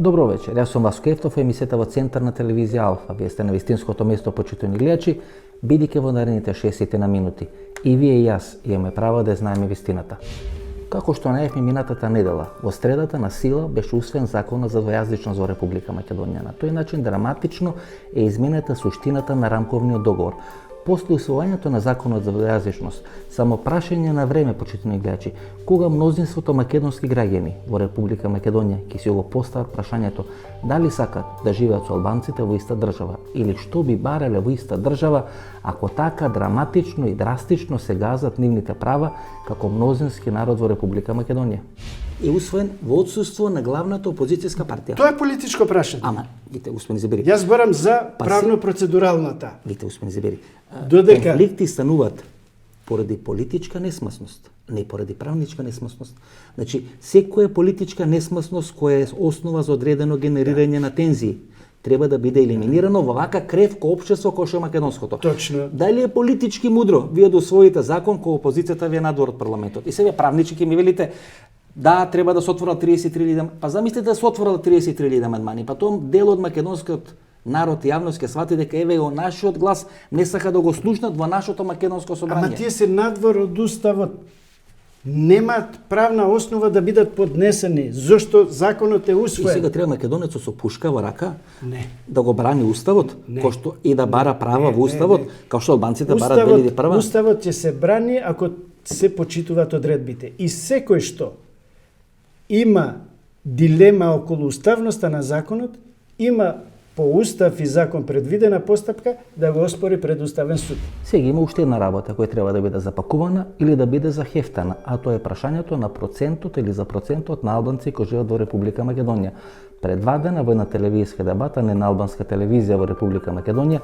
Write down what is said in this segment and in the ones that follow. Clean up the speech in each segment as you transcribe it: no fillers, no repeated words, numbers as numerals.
Добро вечер, јас сум Васко Ефтов, емисијата во Центарна телевизија Алфа. Вие сте на вистинското место, почитувани гледачи, бидејќи во наредните 60 минути. И вие и јас имаме право да знаеме вистината. Како што најавме минатата недела, во средата на сила беше усвоен законот за двојазичност во Република Македонија. На тој начин драматично е изменета суштината на рамковниот договор. После усвојањето на законот за двојазичност, само прашање на време, почитувани гледачи, кога мнозинството македонски граѓани во Република Македонија ќе си го постават прашањето дали сакат да живеат со албанците во иста држава или што би барале во иста држава ако така драматично и драстично се газат нивните права како мнозински народ во Република Македонија. Е усвоен во отсуство на главната опозицијска партија. Тоа е политичко прашање. Ама, вите, господин Зебери. Јас зборам за правно-процедуралната. Вите, господин Зебери. Додека конфликти стануваат поради политичка несмислност, не поради правничка несмислност. Значи, секоја политичка несмислност која е основа за одредено генерирање на тензии треба да биде елиминирано во вака кревко општество кој што е македонското. Точно. Дали е политички мудро вие да усвоите закон кој опозицијата ви е надвор од парламентот? И сега правнички ми велите да, треба да се отворат 33.000, па замислите да се отворат 33.000 амандмани, па тоа дел од македонскиот народ и јавност ќе свати дека еве го нашиот глас не сака да го слушнат во нашето македонско собрание. Ама тие се надвор од уставот. Немаат правна основа да бидат поднесени. Зошто законот е усвоен? И сега треба македонецот со пушка во рака Не. да го брани уставот, Не. кој што и да бара права во уставот, како што албанците барат Уставот, 2001 права. уставот ќе се брани ако се почитуваат одредбите. И секој што има дилема околу уставноста на законот, има по устав и закон предвидена постапка да го оспори пред уставен суд. Сега има уште една работа која треба да биде запакувана или да биде захефтана, а тоа е прашањето на процентот или за процентот на албанци кои живеат во Република Македонија. Пред 2 дена во една телевизиска дебата на албанска телевизија во Република Македонија,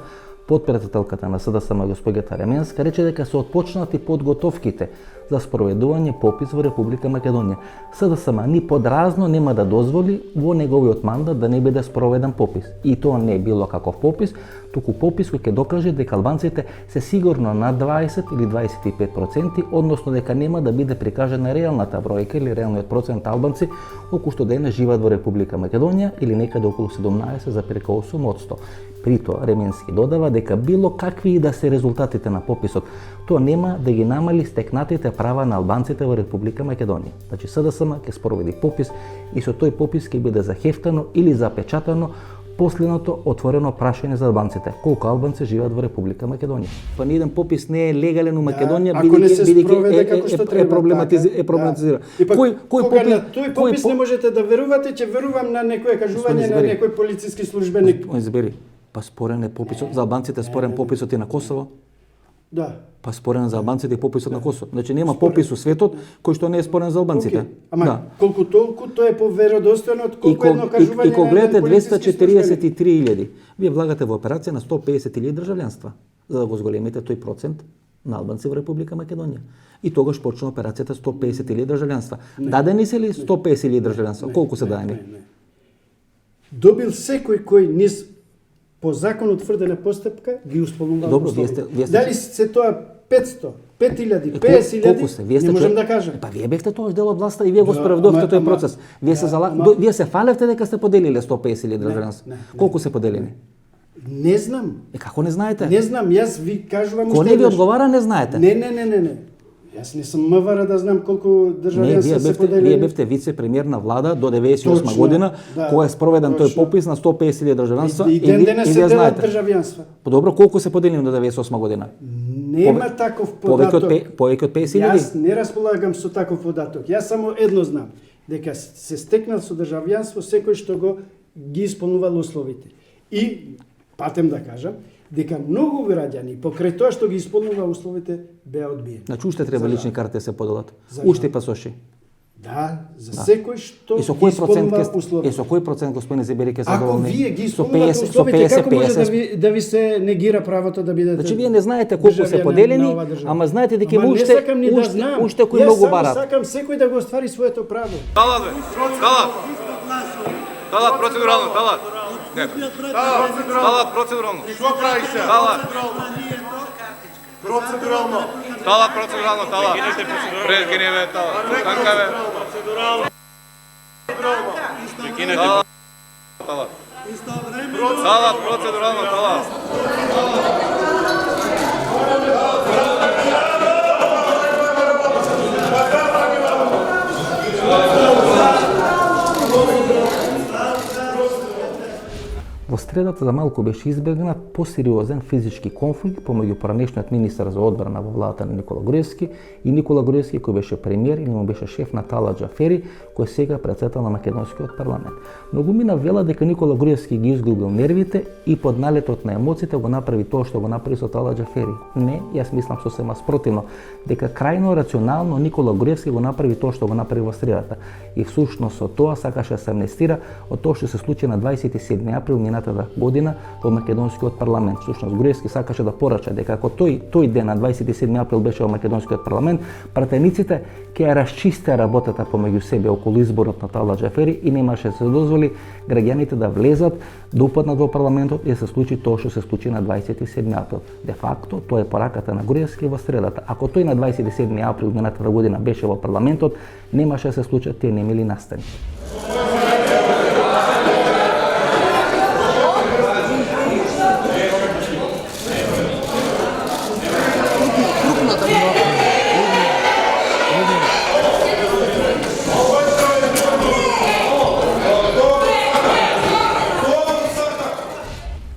подпредседателката на СДСМ госпоѓа Ременска рече дека се отпочнати подготовките за спроведување попис во Република Македонија. СДСМ ни подразно нема да дозволи во неговиот мандат да не биде спроведен попис. И тоа не било каков попис, туку попис кој ќе докаже дека албанците се сигурно на 20 или 25%, односно дека нема да биде прикажана реалната бројка или реалниот процент албанци околу што денес живеат во Република Македонија или некаде околу 17,8%. При тоа Ременски додава дека било какви и да се резултатите на пописот, тоа нема да ги намали стекнатите права на албанците во Република Македонија. Значи СДСМ ќе спроведи попис и со тој попис ќе биде захефтано или запечатано последното отворено прашање за албанците. Колку албанци живеат во Република Македонија? Па ни еден попис не е легален у Македонија, бидејќи е проблематизира. Кој на тој попис не можете да верувате, ќе верувам на некое кажување на некој полициски службеник. Збери, па спорен е пописот за албанците, спорен пописот и на Косово. Да. Па спорен за албанците и пописот на Косово. Значи нема попис у светот кој што не е спорен за албанците. Ама да. колку толку тоа е поверодостојно од колку едно кажување. И кога гледате 243.000, вие влагате во операција на 150.000 државјанства за да го зголемите тој процент на албанци во Република Македонија. И тогаш почна операцијата 150.000 државјанства. Дадени се ли 150.000 државјанства? Колку се дадени? Добил секој кој низ по закон утврдена постапка ги исполнува. Добро, вие сте дали се тоа 500, 5000, 50.000, не можам да кажам. Па вие бевте тоа дел од власта и вие го спроведувавте тој процес. Вие се фалевте дека сте поделиле 150.000 државјанства. Колку се поделени? Не знам. Како не знаете? Не знам, јас ви кажувам уште. Кој не ви одговара, не знаете. Не. Јас не сум МВР да знам колку државјанства се поделени. Вие бевте вице-премиер на влада до 98 година, кога е спроведен тој попис на 150.000 државјанства и ден денес се делат државјанства. Подобро, колку се поделени до 98 година? Нема таков податок. Повеќе од 50.000? Јас не располагам со таков податок. Јас само едно знам, дека се стекнал со државјанство секој што ги исполнувал условите. И патем да кажам, дека многу граѓани покрај тоа што ги исполнува условите беа одбиени. Значи уште треба лични карти да се поделат. Уште пасоши. Да, за секој што ги исполнува условите. И со кој процент, господине Зебери, ке задоволни? Ако вие ги исполнувате условите, како може да ви се негира правото да бидете? Значи вие не знаете колку се поделени, ама знаете дека има уште кои многу барат. Јас сакам секој да го оствари своето право. Талат процедурално, талат. Талат процедурално. Што прави се? Талат. Процедурално. Талат процедурално, талат. Прекинеме талат. Танкаве. Процедурално. Талат. Talat. Talat, proceduralno, talat. Во средата за малку беше избегнат посериозен физички конфликт помеѓу поранешниот министар за одбрана во владата на Никола Груевски и Никола Груевски кој беше премиер или му беше шеф на Талат Џафери, кој сега председател на македонскиот парламент. Многумина вела дека Никола Груевски ги изгубил нервите и под налетот на емоциите го направи тоа што го направи со Талат Џафери. Не, јас мислам сосема спротивно, дека крајно рационално Никола Груевски го направи тоа што го направи во средата. И всушност со тоа сакаше да се амнестира од тоа што се случи на 27 април минатата година во македонскиот парламент. Всушност Груевски сакаше да порача дека ако тој ден на 27 април беше во македонскиот парламент, пратениците ќе ја расчистеа работата помеѓу себе околу изборот на Талат Џафери и немаше да се дозволи граѓаните да влезат, да упаднат во парламентот и да се случи тоа што се случи на 27 април. Де факто, тоа е пораката на Груевски во средата. Ако тој на 27 април минатата година беше во парламентот, немаше да се случат тие немили настани.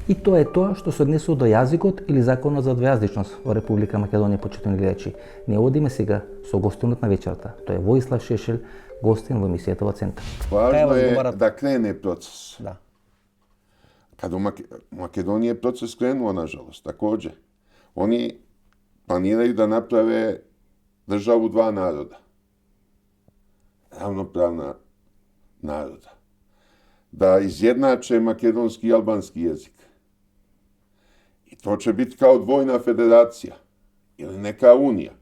И тоа е тоа што се однесува до јазикот или законот за двојазичност во Република Македонија, почитувани гледачи. Не одиме сега со гостинот на вечерта. Тоа е Воислав Шешел, гостин во емисијата во Центар. Важно е да крене процес. Да. Каде Македонија процес кренува, нажалост, такоđe. Они планирају да направе државу два народа. Равноправна народа. Да изjednače македонски и албански језик. И тоа ќе бити као двојна федерација или нека унија.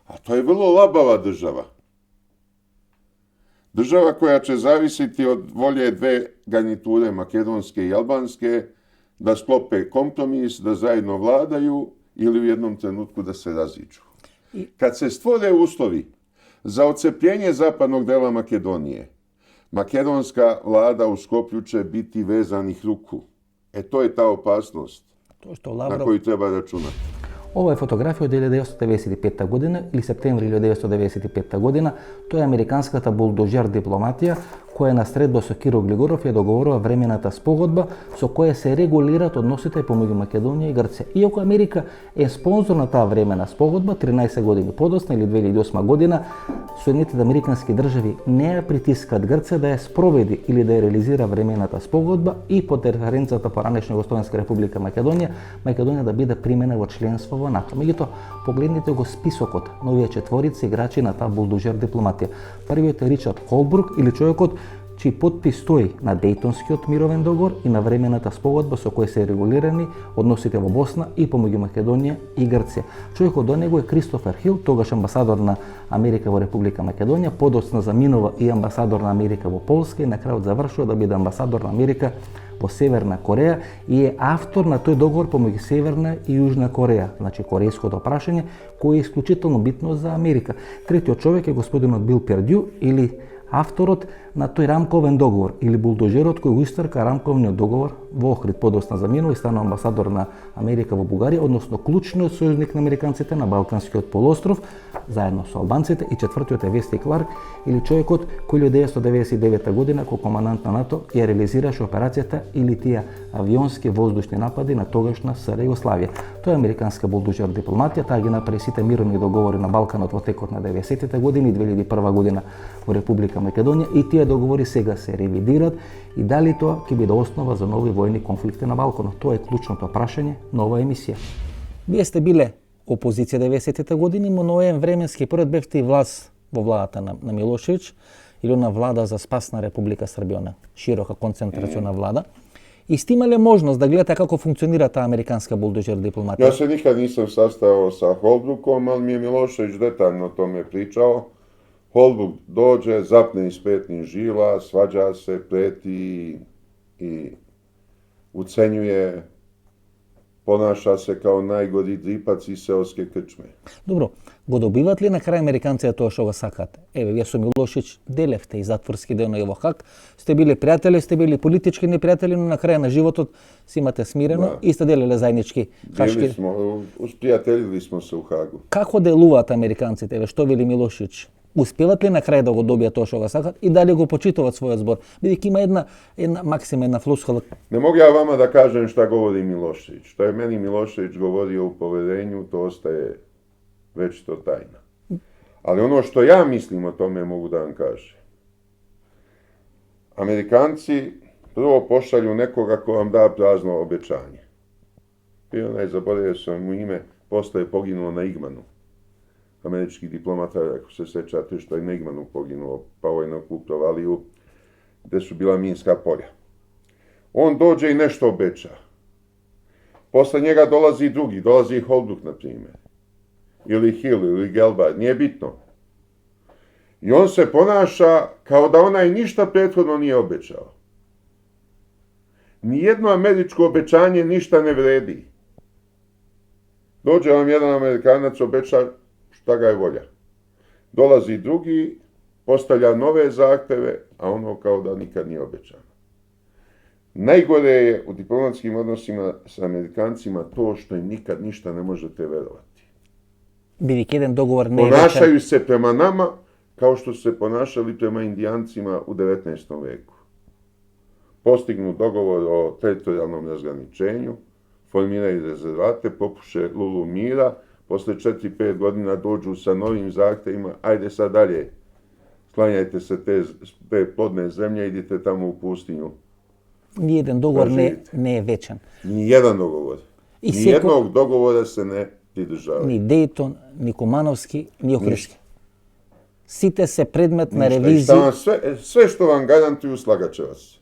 А тоа е врло лабава држава. Држава која ќе зависити од волје две гарнитуре, македонске и албанске, да склопе компромис, да заедно владају или у едном тренутку да се разиđu. Kad se stvore uslovi za odcepljenje zapadnog dela Makedonije, makedonska vlada u Skoplju će biti vezanih ruku. To je ta opasnost Тоа што na Лавров... koju treba računati. Ова е фотографија од 1995 година или септември 1995 година. Тоа е американската булдожер дипломатија која на средба со Киро Глигоров ја договорува времената спогодба со која се регулираат односите помеѓу Македонија и Грција. Иако Америка е спонзор на таа времена спогодба, 13 години подоцна или 2008 година, Соединетите американски држави не ја притискаат Грција да ја спроведи или да ја реализира времената спогодба и под референцата поранешна Југословенска република Македонија да биде примена во членство во НАТО. Меѓутоа, погледнете го списокот на овие четворица играчи на таа булдожер дипломатија. Првиот е Ричард Холбрук или човекот чиј подпис стои на Дејтонскиот мировен договор и на времената спогодба со кој се регулирани односите во Босна и помеѓу Македонија и Грција. Човекот до него е Кристофер Хил, тогаш амбасадор на Америка во Република Македонија, подоцна заминува и амбасадор на Америка во Полска и на крајот завршува да биде амбасадор на Америка во Северна Кореја и е автор на тој договор помеѓу Северна и Јужна Кореја, значи корејското прашање, кој е исклучително битно за Америка. Третиот човек е господинот Бил Пердју или авторот на тој рамковен договор или булдожерот кој го истрка рамковниот договор во Охрид, подоцна заминува и стана амбасадор на Америка во Бугарија, односно клучниот сојузник на американците на Балканскиот полуостров, заедно со албанците, и четвртиот е Вести Кларк или човекот кој 1999 година како командант на НАТО ја реализираше операцијата или тие авионски воздушни напади на тогашна СР Југославија. Тоа е американска булдожер дипломатија, таа ги направи сите мировни договори на Балканот во текот на 90-тите години и 2001 година во Република Македонија и тие договори сега се ревидираат и дали тоа ќе биде основа за нови војни конфликти на Балканот. Тоа е клучното прашање на оваа емисија. Вие сте биле опозиција 90-тите години, но на овој временски период бевте и власт во владата на Милошевиќ или на влада за спас на Република Србија, широка концентрациона влада. И сте имале можност да гледате како функционира таа американска булдожер дипломатија? Ja se nikad nisam sastao sa Holbrukom, ali mi je Milošević detaljno o tome pričao. Holbruk dođe, zapne iz petnih žila, svađa se, preti i ucenjuje ponaša se kao najgori dripac iz seoske krčme. Добро, го добиват ли на крај американците тоа што го сакат? Еве, вие со Милошевич делевте и затворски дел на его хак. Сте били пријатели, сте били политички непријатели, но на крај на животот си имате смирено и сте делеле заеднички хашки. Bili smo, usprijateljili smo se u Hagu. Како делуваат американците? Еве, што вели Милошевич? Успеват ли на крај да го добијат тоа што го сакат и дали го почитуваат својот збор? Бидејќи има една максима, една флускула. Ne mogu ja vama da kažem šta govori Milošević. Što je meni Milošević govorio u poverenju, to ostaje večito tajna. Ali ono što ja mislim o tome mogu da vam kažem. Amerikanci prvo pošalju nekoga ko vam da prazno obećanje. I onaj, zaboravio sam mu ime, posle je poginuo na Igmanu. Američki diplomata, ako se sećate, što je na Igmanu poginuo, pao je na oku provaliju, gde su bila minska polja. On dođe i nešto obeća. Posle njega dolazi drugi, dolazi Holbrooke, na primjer. Ili Hill, ili Gelbart, nije bitno. I on se ponaša kao da onaj ništa prethodno nije obećao. Nijedno američko obećanje ništa ne vredi. Dođe vam jedan Amerikanac, obeća šta ga je volja. Dolazi drugi, postavlja nove zahteve, a ono kao da nikad nije obećano. Najgore je u diplomatskim odnosima sa Amerikancima to što im nikad ništa ne možete verovati. Бидејќи еден договор не е Ponašaju se prema nama kao što su se ponašali prema Indijancima u 19. veku. Postignu dogovor o teritorijalnom razgraničenju, formiraju rezervate, popuše lulu mira, posle 4-5 godina dođu sa novim zahtevima, ajde sad dalje, sklanjajte se te plodne zemlje, idite tamo u pustinju. Ниеден договор Да не живите. е вечен. Nijedan dogovor. I Nijednog dogovora se ne pridržavaju. Ни Дејтон, ни Кумановски, ни Охридски. Сите се предмет на Ništa. I šta ревизија. vam sve što vam garantuju, slagaće vas.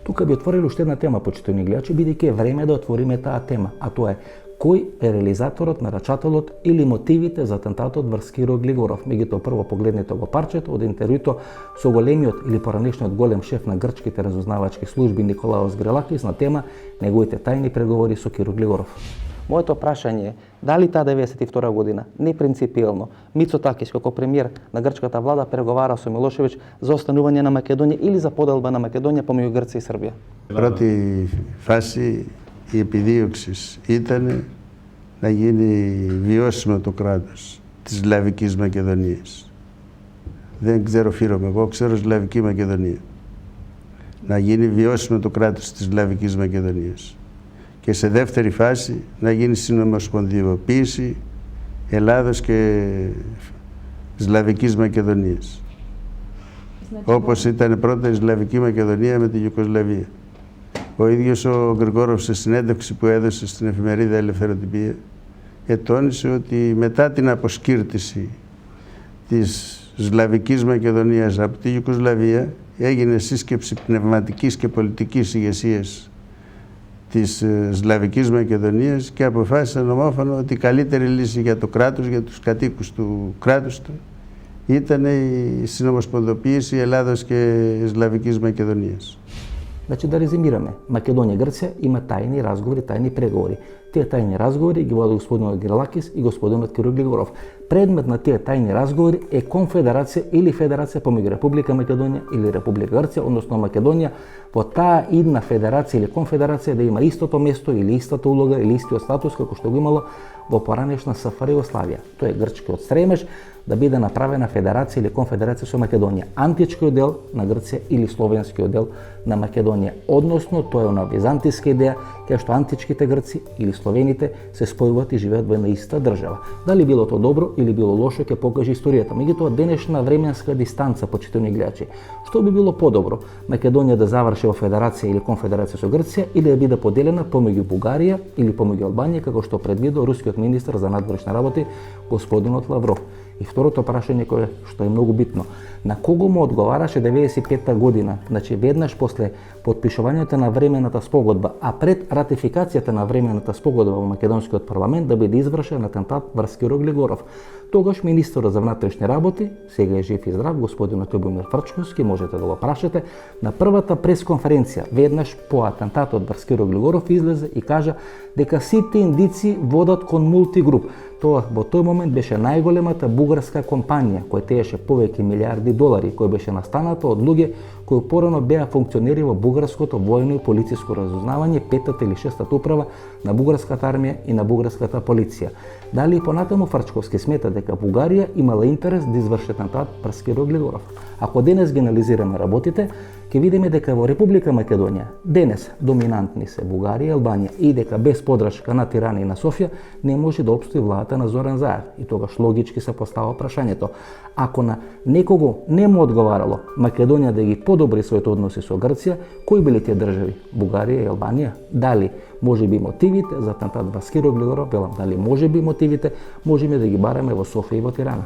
Тука би отворили уште една тема, почитувани гледачи, бидејќи е време да отвориме таа тема, а тоа е кој е реализаторот, нарачателот или мотивите за атентатот врз Киро Глигоров. Меѓутоа прво погледнете го парчето од интервјуто со големиот или поранешниот голем шеф на грчките разузнавачки служби Николаос Грелакис на тема неговите тајни преговори со Киро Глигоров. Моето прашање е дали таа 92 година непринципиелно Мицотакис како премиер на грчката влада преговара со Милошевич за останување на Македонија или за поделба на Македонија помеѓу Грција и Србија. Πρώτη φάση η επιδίωξη ήταν να γίνει βιώσιμο το κράτος της Σλαβικής Μακεδονίας. Δεν ξέρω Φύρωμαι, εγώ ξέρω Σλαβική Μακεδονία. Να γίνει βιώσιμο το κράτος της Σλαβικής Μακεδονίας. Και σε δεύτερη φάση να γίνει συνομοσπονδιοποίηση Ελλάδος και Σλαβικής Μακεδονίας. Όπως ήταν πρώτα η Σλαβική Μακεδονία με τη Ιουγκοσλαβία. Ο ίδιος ο Γρηγόροφ σε συνέντευξη που έδωσε στην εφημερίδα Ελευθεροτυπία ετώνησε ότι μετά την αποσκύρτηση της Σλαβικής Μακεδονίας από τη Ιουγκοσλαβία έγινε σύσκεψη πνευματικής και πολιτικής ηγεσίας της Σλαβικής Μακεδονίας και αποφάσισαν ομόφωνα ότι η καλύτερη λύση για το κράτος, για τους κατοίκους του κράτους του ήταν η συνομοσπονδοποίηση Ελλάδος και Σλαβικής Μακεδονίας. Значи да резимираме, Македонија и Грција има тајни разговори, тајни преговори. Тие тајни разговори ги води господинот Грелакис и господинот Киро Глигоров. Предмет на тие тајни разговори е конфедерација или федерација помеѓу Република Македонија или Република Грција, односно Македонија во таа идна федерација или конфедерација да има истото место или истата улога или истиот статус како што го имало во поранешна СФР Југославија. Тоа е грчкиот стремеж да биде направена федерација или конфедерација со Македонија, античкиот дел на Грција или словенскиот дел на Македонија. Односно, тоа е она византиска идеја кај што античките грци или словените се спојуваат и живеат во една иста држава. Дали било тоа добро или било лошо ќе покаже историјата. Меѓутоа денешна временска дистанца, почитувани гледачи, што би било подобро? Македонија да заврши во федерација или конфедерација со Грција или да биде поделена помеѓу Бугарија или помеѓу Албанија како што предвидо рускиот министар за надворешни работи господинот Лавров. И второто прашање кое што е многу битно, на кого му одговараше 95-та година, значи веднаш после подпишувањето на времената спогодба, а пред ратификацијата на времената спогодба во македонскиот парламент да биде извршен атентат врз Киро Глигоров. тогаш министерот за внатрешни работи, сега е жив и здрав, господинот Любомир Фрчковски, можете да го прашате, на првата пресконференција, веднаш по атентатот врз Киро Глигоров, излезе и кажа дека сите индици водат кон Мултигруп. Тоа во тој момент беше најголемата бугарска компанија која тееше повеќе милиарди долари, која беше настаната од луѓе кои порано беа функционери во бугарското војно и полициско разузнавање, 5-та или 6-та управа на бугарската армија и на бугарската полиција. Дали и понатаму Фрчковски смета дека Бугарија имала интерес да изврши атентат врз Киро Глигоров? Ако денес ги анализираме работите, ќе видиме дека во Република Македонија денес доминантни се Бугарија и Албанија и дека без подршка на Тирана и на Софија не може да опстои владата на Зоран Заев. И тогаш логички се постава прашањето: ако на некого не му одговарало Македонија да ги подобри своите односи со Грција, кои били тие држави? Бугарија и Албанија? Дали може би мотивите за атентат врз Киро Глигоров, дали може би мотивите можеме да ги бараме во Софија и во Тирана?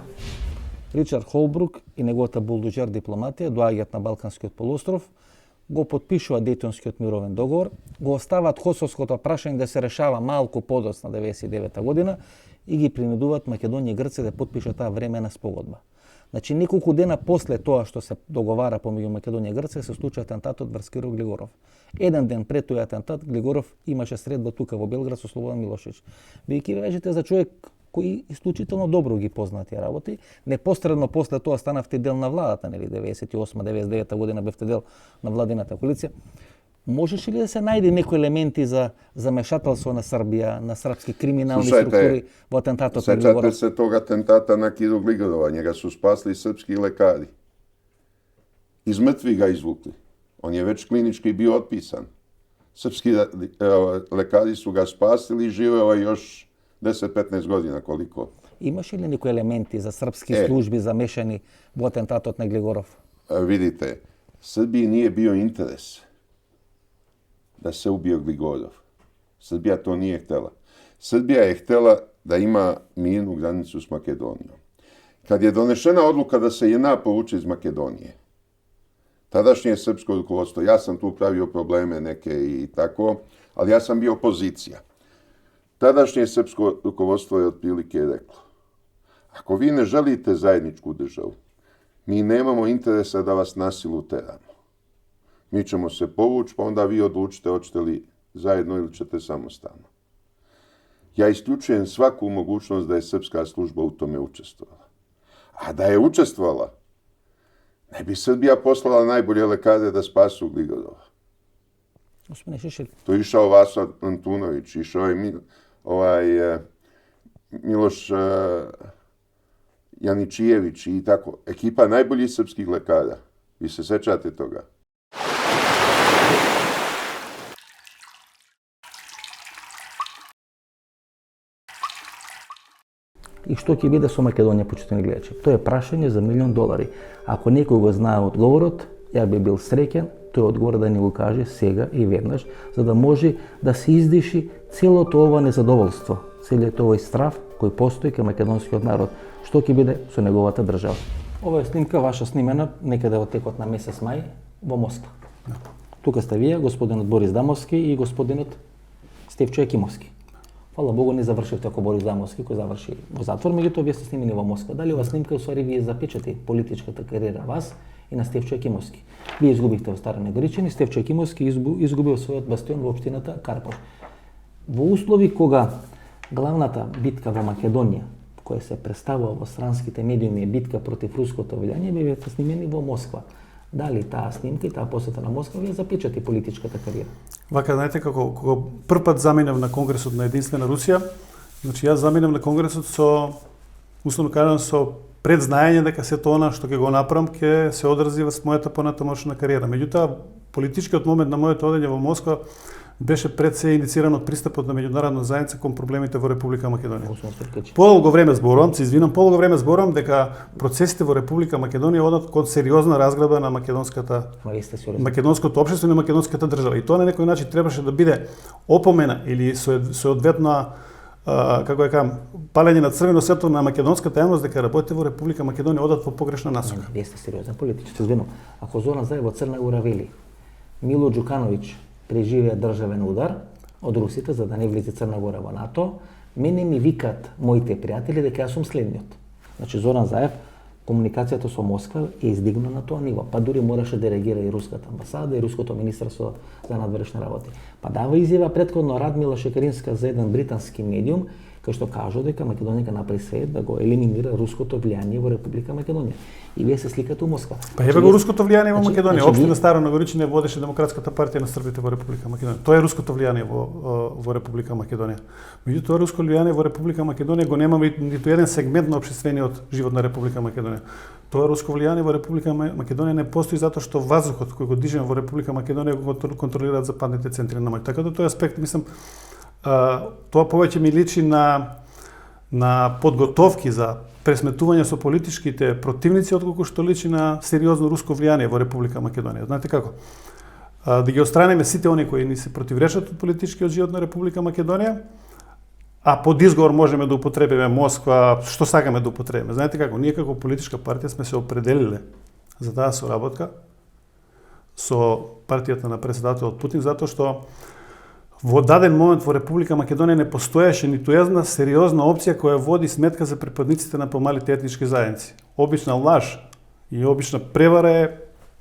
Ричард Холбрук и неговата булдожер дипломатија доаѓаат на Балканскиот полуостров, го потпишуваат Дејтонскиот мировен договор, го оставаат Косовското прашање да се решава малку подоцна 99 година и ги принудуваат Македонија и Грција да потпишат таа времена спогодба. Значи, неколку дена после тоа што се договара помеѓу Македонија и Грција се случи атентатот врз Киро Глигоров. Еден ден пред тој атентат Глигоров имаше средба тука во Белград со Слободан Милошевич. Вие ќе кажете за човек кои исклучително добро ги познати работи, непосредно после тоа станавте дел на владата, нели 98-99 година бевте дел на владината коалиција. Можеше ли да се најде некои елементи за замешателство на Србија, на српски криминални структури во атентатот на Глигоров? Сеќате се тога атентата на Киро Глигорова, njega su spasli srpski lekari. Iz mrtvi ga izvukli. On je već klinički bio otpisan. Srpski lekari su ga spasili i živeo je još 10-15 godina koliko. Имаше ли некои елементи за српски служби замешани во атентатот на Глигоров? Vidite, Srbiji nije bio interes da se ubije Gligorov. Srbija to nije htela. Srbija je htela da ima mirnu granicu s Makedonijom. Kad je donešena odluka da se JNA povuče iz Makedonije, tadašnje srpsko rukovodstvo, ja sam tu pravio probleme neke i tako, ali ja sam bio opozicija. Tadašnje srpsko rukovodstvo je otprilike reklo: ako vi ne želite zajedničku državu, mi nemamo interesa da vas na silu teramo. Mi ćemo se povući, pa onda vi odlučite hoćete li zajedno ili ćete samostalno. Ja isključujem svaku mogućnost da je srpska služba u tome učestvovala. A da je učestvovala, ne bi Srbija poslala najbolje lekare da spasu Gligorova. To je išao Vaso Antunović, išao je Miloš Janičijević i tako. Ekipa najboljih srpskih lekara. Vi se sećate toga? И што ќе биде со Македонија, почитани гледачи? Тоа е прашање за $1.000.000. Ако некој го знае одговорот, ја би бил среќен тој одговор да ни го каже сега и веднаш, за да може да се издиши целото ова незадоволство, целиот овој страв кој постои кај македонскиот народ. Што ќе биде со неговата држава? Ова е снимка ваша снимена некаде во текот на месец мај во Москва. Тука сте вие, господинот Борис Дамовски и господинот Стефчо Екимовски. Фала Богу, не завршивте како Борис Дамовски, кој заврши во затвор, меѓутоа вие сте снимени во Москва. Дали ова снимка усвари вие запечати политичката кариера вас и на Стефчо Екимовски? Вие изгубихте во Стара Негоричани, Стефчо Екимовски изгубил својот бастион во општината Карпош. Во услови кога главната битка во Македонија, која се представува во странските медиуми, е битка против руското влијание, бевте снимени во Москва. Дали таа снимка и таа посета на Москва вие запечати политичката кариера? Вака, знаете, кога прв пат заминав на Конгресот на Единствена Русија, значи јас заминав на Конгресот со, условно кажам, со предзнаење дека сето она што ќе го направам ќе се одрази во мојата понатамошна кариера. Меѓутоа, политичкиот момент на моето одење во Москва беше пред се иницииран од пристапот на меѓународна заедница кон проблемите во Република Македонија. Подолго време зборувам, се извинам, подолго време зборувам дека процесите во Република Македонија одат кон сериозна разграба на македонското општество и на македонската држава. И тоа на некој начин требаше да биде опомена или соодветна како ја кажам, палење на црвено светло на македонската јавност дека работите во Република Македонија одат во погрешна насока. Вие сте сериозен политичар, извинувам. Ако Зоран Заев во Црна Гора вели Мило Џукановиќ преживеа државен удар од русите за да не влезе Црна Гора во НАТО, мене ми викат моите пријатели дека јас сум следниот. Значи Зоран Заев, комуникацијата со Москва е издигна на тоа ниво. Па дури мораше да реагира и руската амбасада и руското министерство за надворешни работи. Па дава изјава претходно Радмила Шекеринска за еден британски медиум кој што кажа дека Македонија ќе направи све да го елиминира руското влијание во Република Македонија. И вие се сликате у Москва. Па еве го руското влијание во Македонија. Општина Старо Нагоричине водеше Демократската партија на Србите во Република Македонија. Тоа е руското влијание во Република Македонија. Меѓутоа руско влијание во Република Македонија го нема ниту еден сегмент на општествениот живот на Република Македонија. Тоа руско влијание во Република Македонија не постои затоа што ваздухот кој го дишеме во Република Македонија го контролираат западните центри на моќ. Така да тој аспект мислам тоа повеќе ми личи на подготовки за пресметување со политичките противници, отколку што личи на сериозно руско влијание во Република Македонија. Знаете како? Да ги отстраниме сите они кои ни се противречат од политичкиот живот на Република Македонија, а под изговор можеме да употребиме Москва, што сакаме да употребиме. Знаете како? Ние како политичка партија сме се определиле за таа соработка со партијата на претседателот Путин, затоа што во даден момент во Република Македонија не постоеше ниту една сериозна опција која води сметка за припадниците на помалите етнички заедници. Обична лаж и обична превара е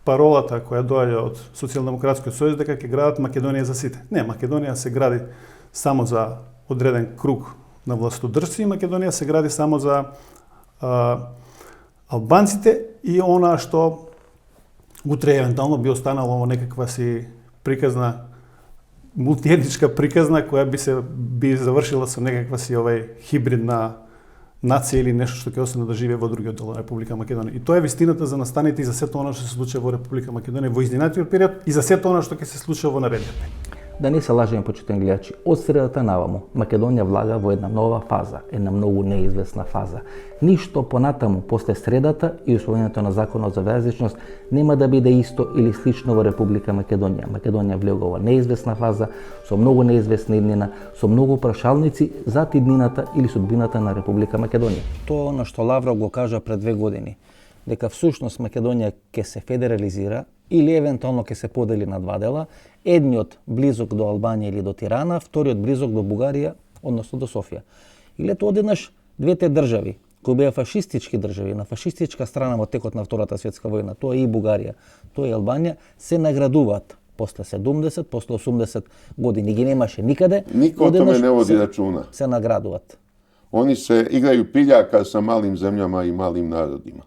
паролата која доаѓа од Социјалдемократскиот сојуз дека ќе градат Македонија за сите. Не, Македонија се гради само за одреден круг на властодржци и Македонија се гради само за албанците и она што утре евентуално би останало во некаква си приказна мултиетничка приказна која би завршила со некаква си хибридна нација или нешто што ќе остане да живее во другиот дел на Република Македонија. И тоа е вистината за настаните и за сето она што се случува во Република Македонија во изминатиот период и за сето она што ќе се случува во наредниот. Да не се лажеме, почитувани гледачи, од средата наваму, Македонија влага во една нова фаза, една многу неизвестна фаза. Ништо понатаму, после средата и усвоењето на законот за двојазичност, нема да биде исто или слично во Република Македонија. Македонија влега во неизвестна фаза, со многу неизвестна иднина, со многу прашалници за иднината или судбината на Република Македонија. Тоа е она што Лавров го кажа пред 2 години, дека всушност Македонија ќе се федерализира или евентуално ќе се подели на 2 дела, едниот близок до Албанија или до Тирана, вториот близок до Бугарија, односно до Софија. Или тоа одеднаш двете држави, кои беа фашистички држави, на фашистичка страна во текот на Втората светска војна, тоа е и Бугарија, тоа е и Албанија, се наградуваат после 70, после 80 години ги немаше никаде. Нико о томе не води рачуна. Се наградуваат. Они се играју пилјака sa малим земљама и малим народима.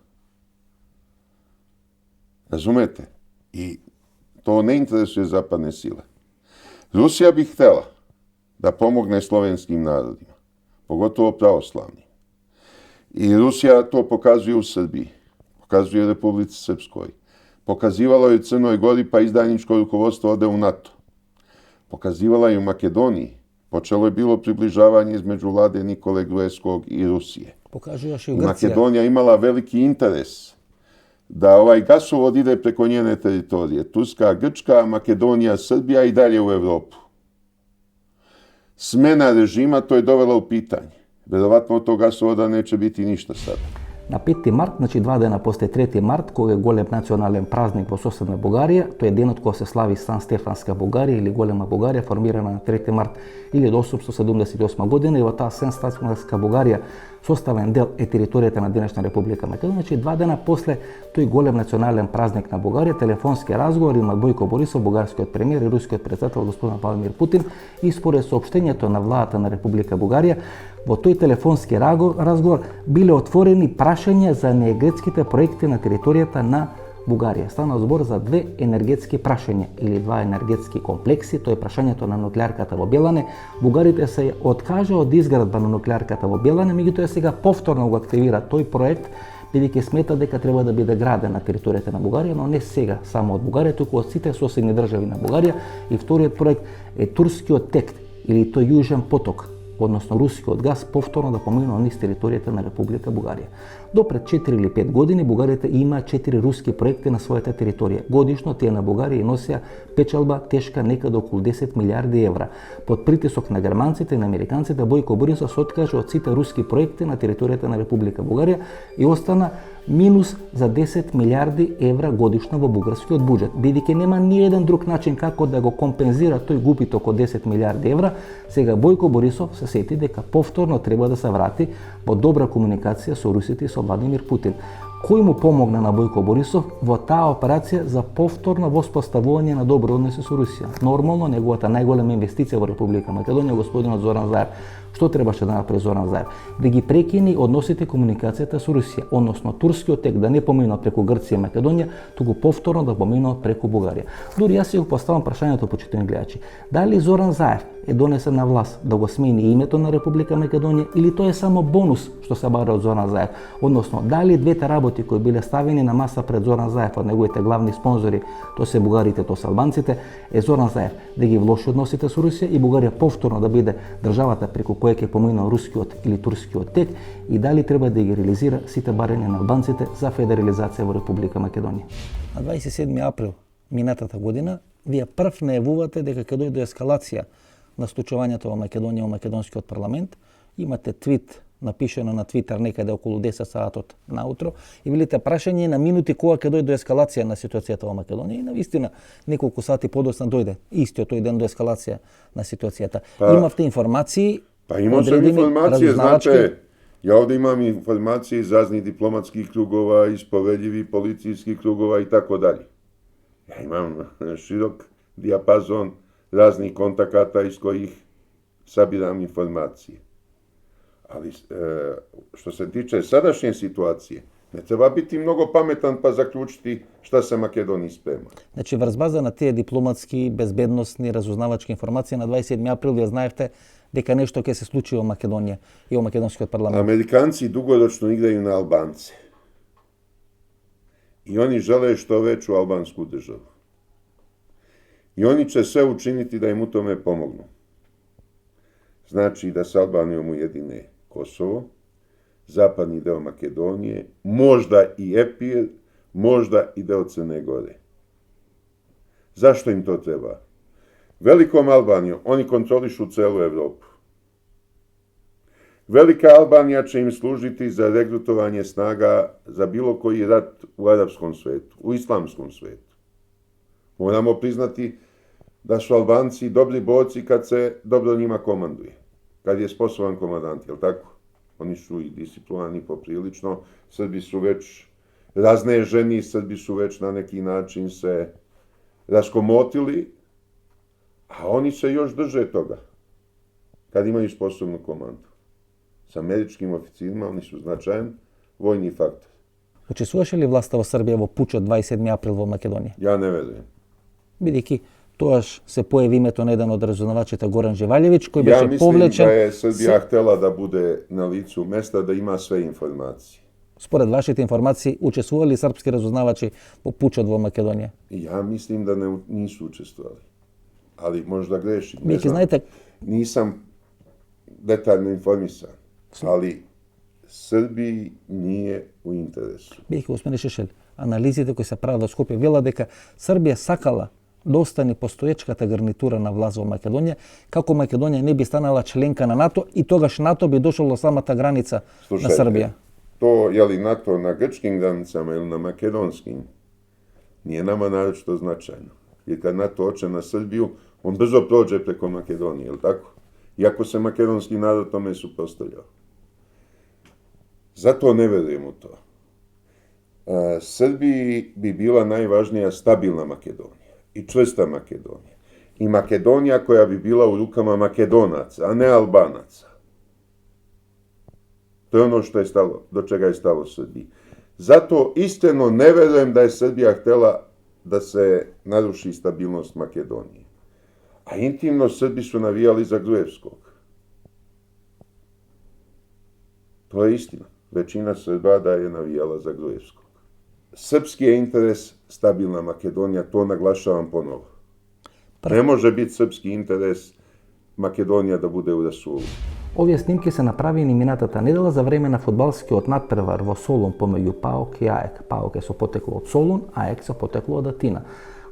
Разумете? И то не интересuje zapadne sile. Rusija bi htela da pomogne slovenskim narodima, pogotovo pravoslavnim. I Rusija to pokazuje u Srbiji, pokazuje Republici Srpskoj, pokazivala je u Crnoj Gori pa izdajničko rukovodstvo ode u NATO. Pokazivala je u Makedoniji, počelo je bilo približavanje između vlade Nikole Gruevskog i Rusije. Pokazuje i u Grčija. Makedonija imala veliki interes da ovaj gasovod ide preko njene teritorije. Turska, Grčka, Makedonija, Srbija i dalje u Evropu. Smena režima to je dovela u pitanje. Verovatno od tog gasovoda neće biti ništa sada. На 5 март, значи 2 дена после 3 март, кога е голем национален празник во соседна Бугарија, тој е денот кога се слави Сан Стефанска Бугарија или Голема Бугарија, формирана на 3 март 1878 година и во таа Сан Стефанска Бугарија составен дел е територијата на денешна Република Македонија. Значи 2 дена после тој голем национален празник на Бугарија, телефонски разговор има Бојко Борисов, бугарскиот премиер и рускиот претседател господин Владимир Путин, и според соопштењето на владата на Република Бугарија, во тој телефонски разговор биле отворени прашања за енергетските проекти на територијата на Бугарија. Стана збор за 2 енергетски прашања или 2 енергетски комплекси, тоа е прашањето на нуклеарката во Белане. Бугарите се откажа од изградба на нуклеарката во Белане, меѓутоа сега повторно го активира тој проект, бидејќи смета дека треба да биде граден на територијата на Бугарија, но не сега само од Бугарија, туку од сите соседни држави на Бугарија. И вториот проект е турскиот тек или тој Јужен поток, односно рускиот газ, повторно да поминува низ територијата на Република Бугарија. До пред 4 или 5 години Бугаријата има 4 руски проекти на својата територија. Годишно тие на Бугарија носеа печалба тешка некаде околу 10 милиарди евра. Под притисок на германците и на американците, Бојко Борисов се откажа од сите руски проекти на територијата на Република Бугарија и остана минус за 10 милиарди евра годишно во бугарскиот буџет, бидејќи нема ни еден друг начин како да го компензира тој губиток од 10 милиарди евра. Сега Бојко Борисов се сети дека повторно треба да се врати во добра комуникација со русите и со Владимир Путин. Кој му помогна на Бојко Борисов во таа операција за повторно воспоставување на добри односи со Русија? Нормално, неговата најголема инвестиција во Република Македонија, господинот Зоран Заев. Што требаше да направи Зоран Заев? Да ги прекини односите комуникацијата со Русија, односно турскиот тек да не поминува преку Грција и Македонија, туку повторно да поминува преку Бугарија. Дури јас си го поставам прашањето, почитувани гледачи, дали Зоран Заев е донесен на власт да го смени името на Република Македонија или тоа е само бонус што се бара од Зоран Заев? Односно, дали двете работи кои биле ставени на маса пред Зоран Заев од неговите главни спонзори, тоа се бугарите, тоа се албанците, е Зоран Заев да ги влоши односите со Русија и Бугарија повторно да биде државата преку која ќе поминува рускиот или турскиот тек, и дали треба да ги реализира сите барања на албанците за федерализација во Република Македонија. На 27 април минатата година вие прв најавувате дека ќе дојде до ескалација на случувањето во Македонија во македонскиот парламент. Имате твит напишено на Твитер некаде околу 10 саатот наутро и велите прашање на минути кога ќе дојде до ескалација на ситуацијата во Македонија, и навистина неколку сати подоцна дојде истиот тој ден до ескалација на ситуацијата. Имавте информации? Па имам сам информација, знаете, ја овде имам информации из разни дипломатски кругова, из поведливи полицијски кругова и тако дали. Ја имам широк диапазон разни контаката из коих сабирам информации. Ali što se tiče sadašnje situacije, ne treba biti mnogo pametan pa zaključiti šta se Makedoniji sprema. Значи, врз база на тие дипломатски, безбедносни, разузнавачки информации на 27 април вие знаевте дека нешто ќе се случи во Македонија и во македонскиот парламент. Amerikanci dugoročno igraju na Albance. I oni žele što veću albansku državu. I oni će sve učiniti da im u tome pomognu. Znači da s Albanijom ujedine Kosovo, zapadni deo Makedonije, možda i Epir, možda i deo Crne Gore. Zašto im to treba? Velikom Albanijom oni kontrolišu celu Evropu. Velika Albanija će im služiti za regrutovanje snaga za bilo koji rat u arapskom svetu, u islamskom svetu. Moramo priznati da su Albanci dobri borci kad se dobro njima komanduje. Kad je sposoban komandant, jel tako? Oni su i disciplinovani poprilično, Srbi su već razneženi, Srbi su već na neki način se raskomotili, a oni se još drže toga, kad imaju sposobnu komandu. S američkim oficirima oni su značajan vojni faktor. Учествуваше ли власта во Србија во пучот 27 април во Македонија? Ja ne verujem. Бидејќи тоаш се појави името на еден од разузнавачите Горан Живалјевиќ, кој беше повлечен. Ja mislim da je Srbija htela da bude na licu mesta, da ima sve informacije. Според вашите информации, учествували српски разузнавачи во пучот во Македонија? Ja mislim da nisu učestvovali. Ali možda grešim. Бидејќи знаете, Nisam detaljno informisan, ali Srbiji nije u interesu. бидејќи господин Шешел, анализите кои се прават во Скопје велат дека Србија сакала да остане постоечката гарнитура на власт во Македонија, како Македонија не би станала членка на НАТО и тогаш НАТО би дошло до самата граница на Србија. To je li NATO na grčkim granicama ili na makedonskim, nije nama naročito značajno. Jer kad NATO hoće na Srbiju, on brzo prođe preko Makedonije, je li tako? Iako se makedonski narod tome suprotstavljao. Zato ne verujem u to. Srbiji bi bila najvažnija stabilna Makedonija i čvrsta Makedonija. I Makedonija koja bi bila u rukama Makedonaca, a ne Albanaca. To je ono što je stalo, do čega je stalo Srbiji. Zato iskreno ne verujem da je Srbija htela da se naruši stabilnost Makedonije. A intimno Srbi su navijali za Gruevskog. To je istina. Većina Srba da je navijala za Gruevskog. Srpski je interes stabilna Makedonija, to naglašavam ponovo. Ne može biti srpski interes Makedonija da bude u rasulu. Овие снимки се направени минатата недела за време на фудбалскиот надпревар во Солун помеѓу ПАОК и АЕК. ПАОК е со потекло од Солун, АЕК со потекло од Атина.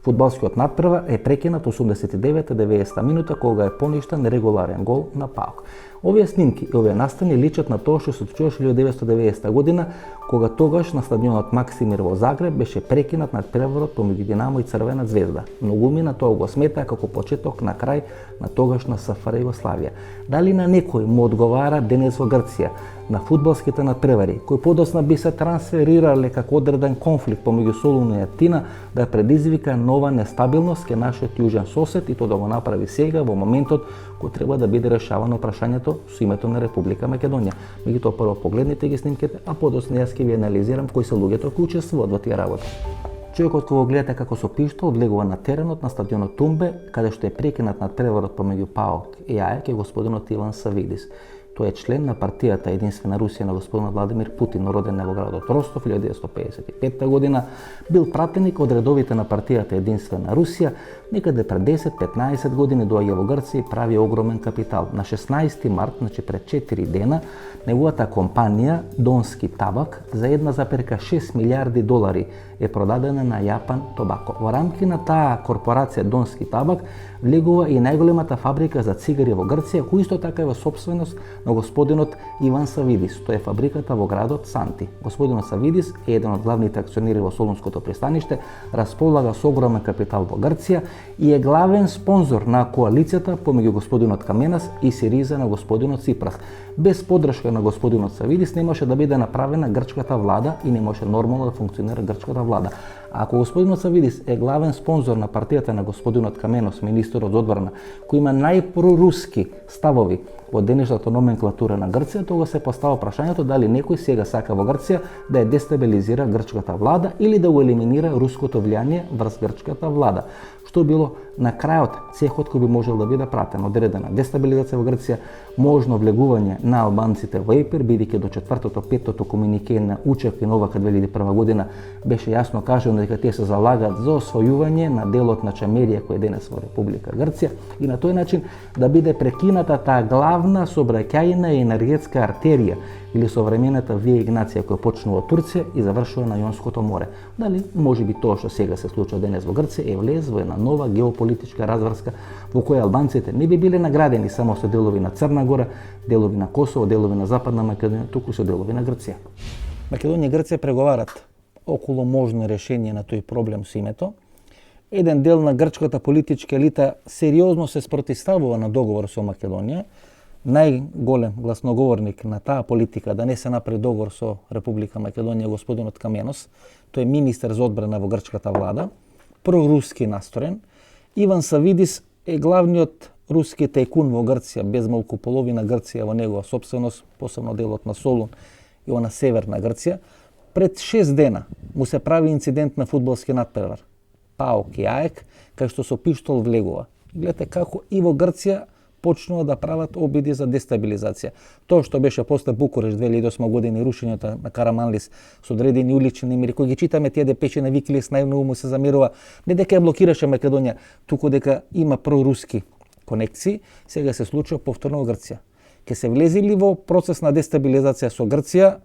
Фудбалскиот надпревар е прекинат 89-90 минута кога е поништен регуларен гол на Паук. Овие снимки и овие настани личат на тоа што се случуваше 1990 година, кога тогаш на стадионот Максимир во Загреб беше прекинат надпреварот помеѓу Динамо и Црвена звезда. Многумина тоа го сметаа како почеток на крај на тогашна СФР Југославија. Дали на некој му одговара денес во Грција на фудбалските надпревари, кои подосна би се трансферирале како одреден конфликт помеѓу Солун и Атина, да предизвика нова нестабилност ке нашиот јужен сосед и тоа да го направи сега во моментот кој треба да биде решавано прашањето со името на Република Македонија. Меѓутоа прво погледнете ги снимките, а подосна јас ќе ви анализирам кои се луѓето кои учествуваат во тие работи. Човекот кој го гледате како со пиштол влегува на теренот на стадионот Тумбе, каде што е прекинат надпреварот помеѓу ПАОК и АЕК е господинот Иван Савидис. Тој е член на партијата Единствена Русија на господинот Владимир Путин, роден во градот Ростов 1955 година, бил пратеник од редовите на партијата Единствена Русија, некаде пред 10-15 години доаѓа во Грција и прави огромен капитал. На 16 март, значи пред 4 дена, неговата компанија Донски табак за 1,6 милиарди долари е продадена на Јапан Тобако. Во рамки на таа корпорација Донски табак влегува и најголемата фабрика за цигари во Грција, која исто така е во собственост на господинот Иван Савидис. Тоа е фабриката во градот Санти. Господинот Савидис е еден од главните акционери во Солунското пристаниште, располага со огромен капитал во Грција и е главен спонзор на коалицијата помеѓу господинот Каменас и Сириза на господинот Ципрас. Без поддршка на господинот Савидис не може да биде направена грчката влада и не може нормално да функционира грчката влада. А ако господинот Савидис е главен спонзор на партијата на господинот Каменос, министерот за одбрана, кој има најпроруски ставови во денешната номенклатура на Грција, тога се постава прашањето дали некој сега сака во Грција да ја дестабилизира грчката влада или да го елиминира руското влијание врз грчката влада. Што било на крајот цехот кој би можел да биде пратен, одредена дестабилизација во Грција, можно влегување на албанците во ЕПИР, бидејќи до 4-5 комунике на Учак и Новака 2001 година беше јасно кажано дека тие се залагаат за освојување на делот на Чамерија кој е денес во Република Грција и на тој начин да биде прекината таа главна сообраќајна и енергетска артерија или современата Вија Игнација која почнува од Турција и завршува на Јонското море. Дали можеби тоа што сега се случува денес во Грција е влез во една нова геополитичка разврска во која албанците не би биле наградени само со делови на Црна Гора, делови на Косово, делови на Западна Македонија, туку со делови на Грција. Македонија и Грција преговарат околу можно решение на тој проблем со името. Еден дел на грчката политичка елита сериозно се спротивставува на договор со Македонија. Најголем гласноговорник на таа политика да не се направи договор со Република Македонија господинот Каменос, тој е министер за одбрана во грчката влада, проруски настроен. Иван Савидис е главниот руски тајкун во Грција, без малку половина Грција во негова собственост, посебно делот на Солун и на северна Грција. Пред 6 дена му се прави инцидент на фудбалски надпревар. ПАОК и АЕК, кај што со пиштол влегува. Гледате како и во Грција почнува да прават обиди за дестабилизација. Тоа што беше после Букуреш 2008 година и рушењето на Караманлис со одредени улични немири, кои ги читаме тие депеши на Викиликс, најмногу му се замерува не дека ја блокираше Македонија, туку дека има проруски конекции, сега се случува повторно во Грција. Ке се влези ли во процес на дестабилизација со Грција,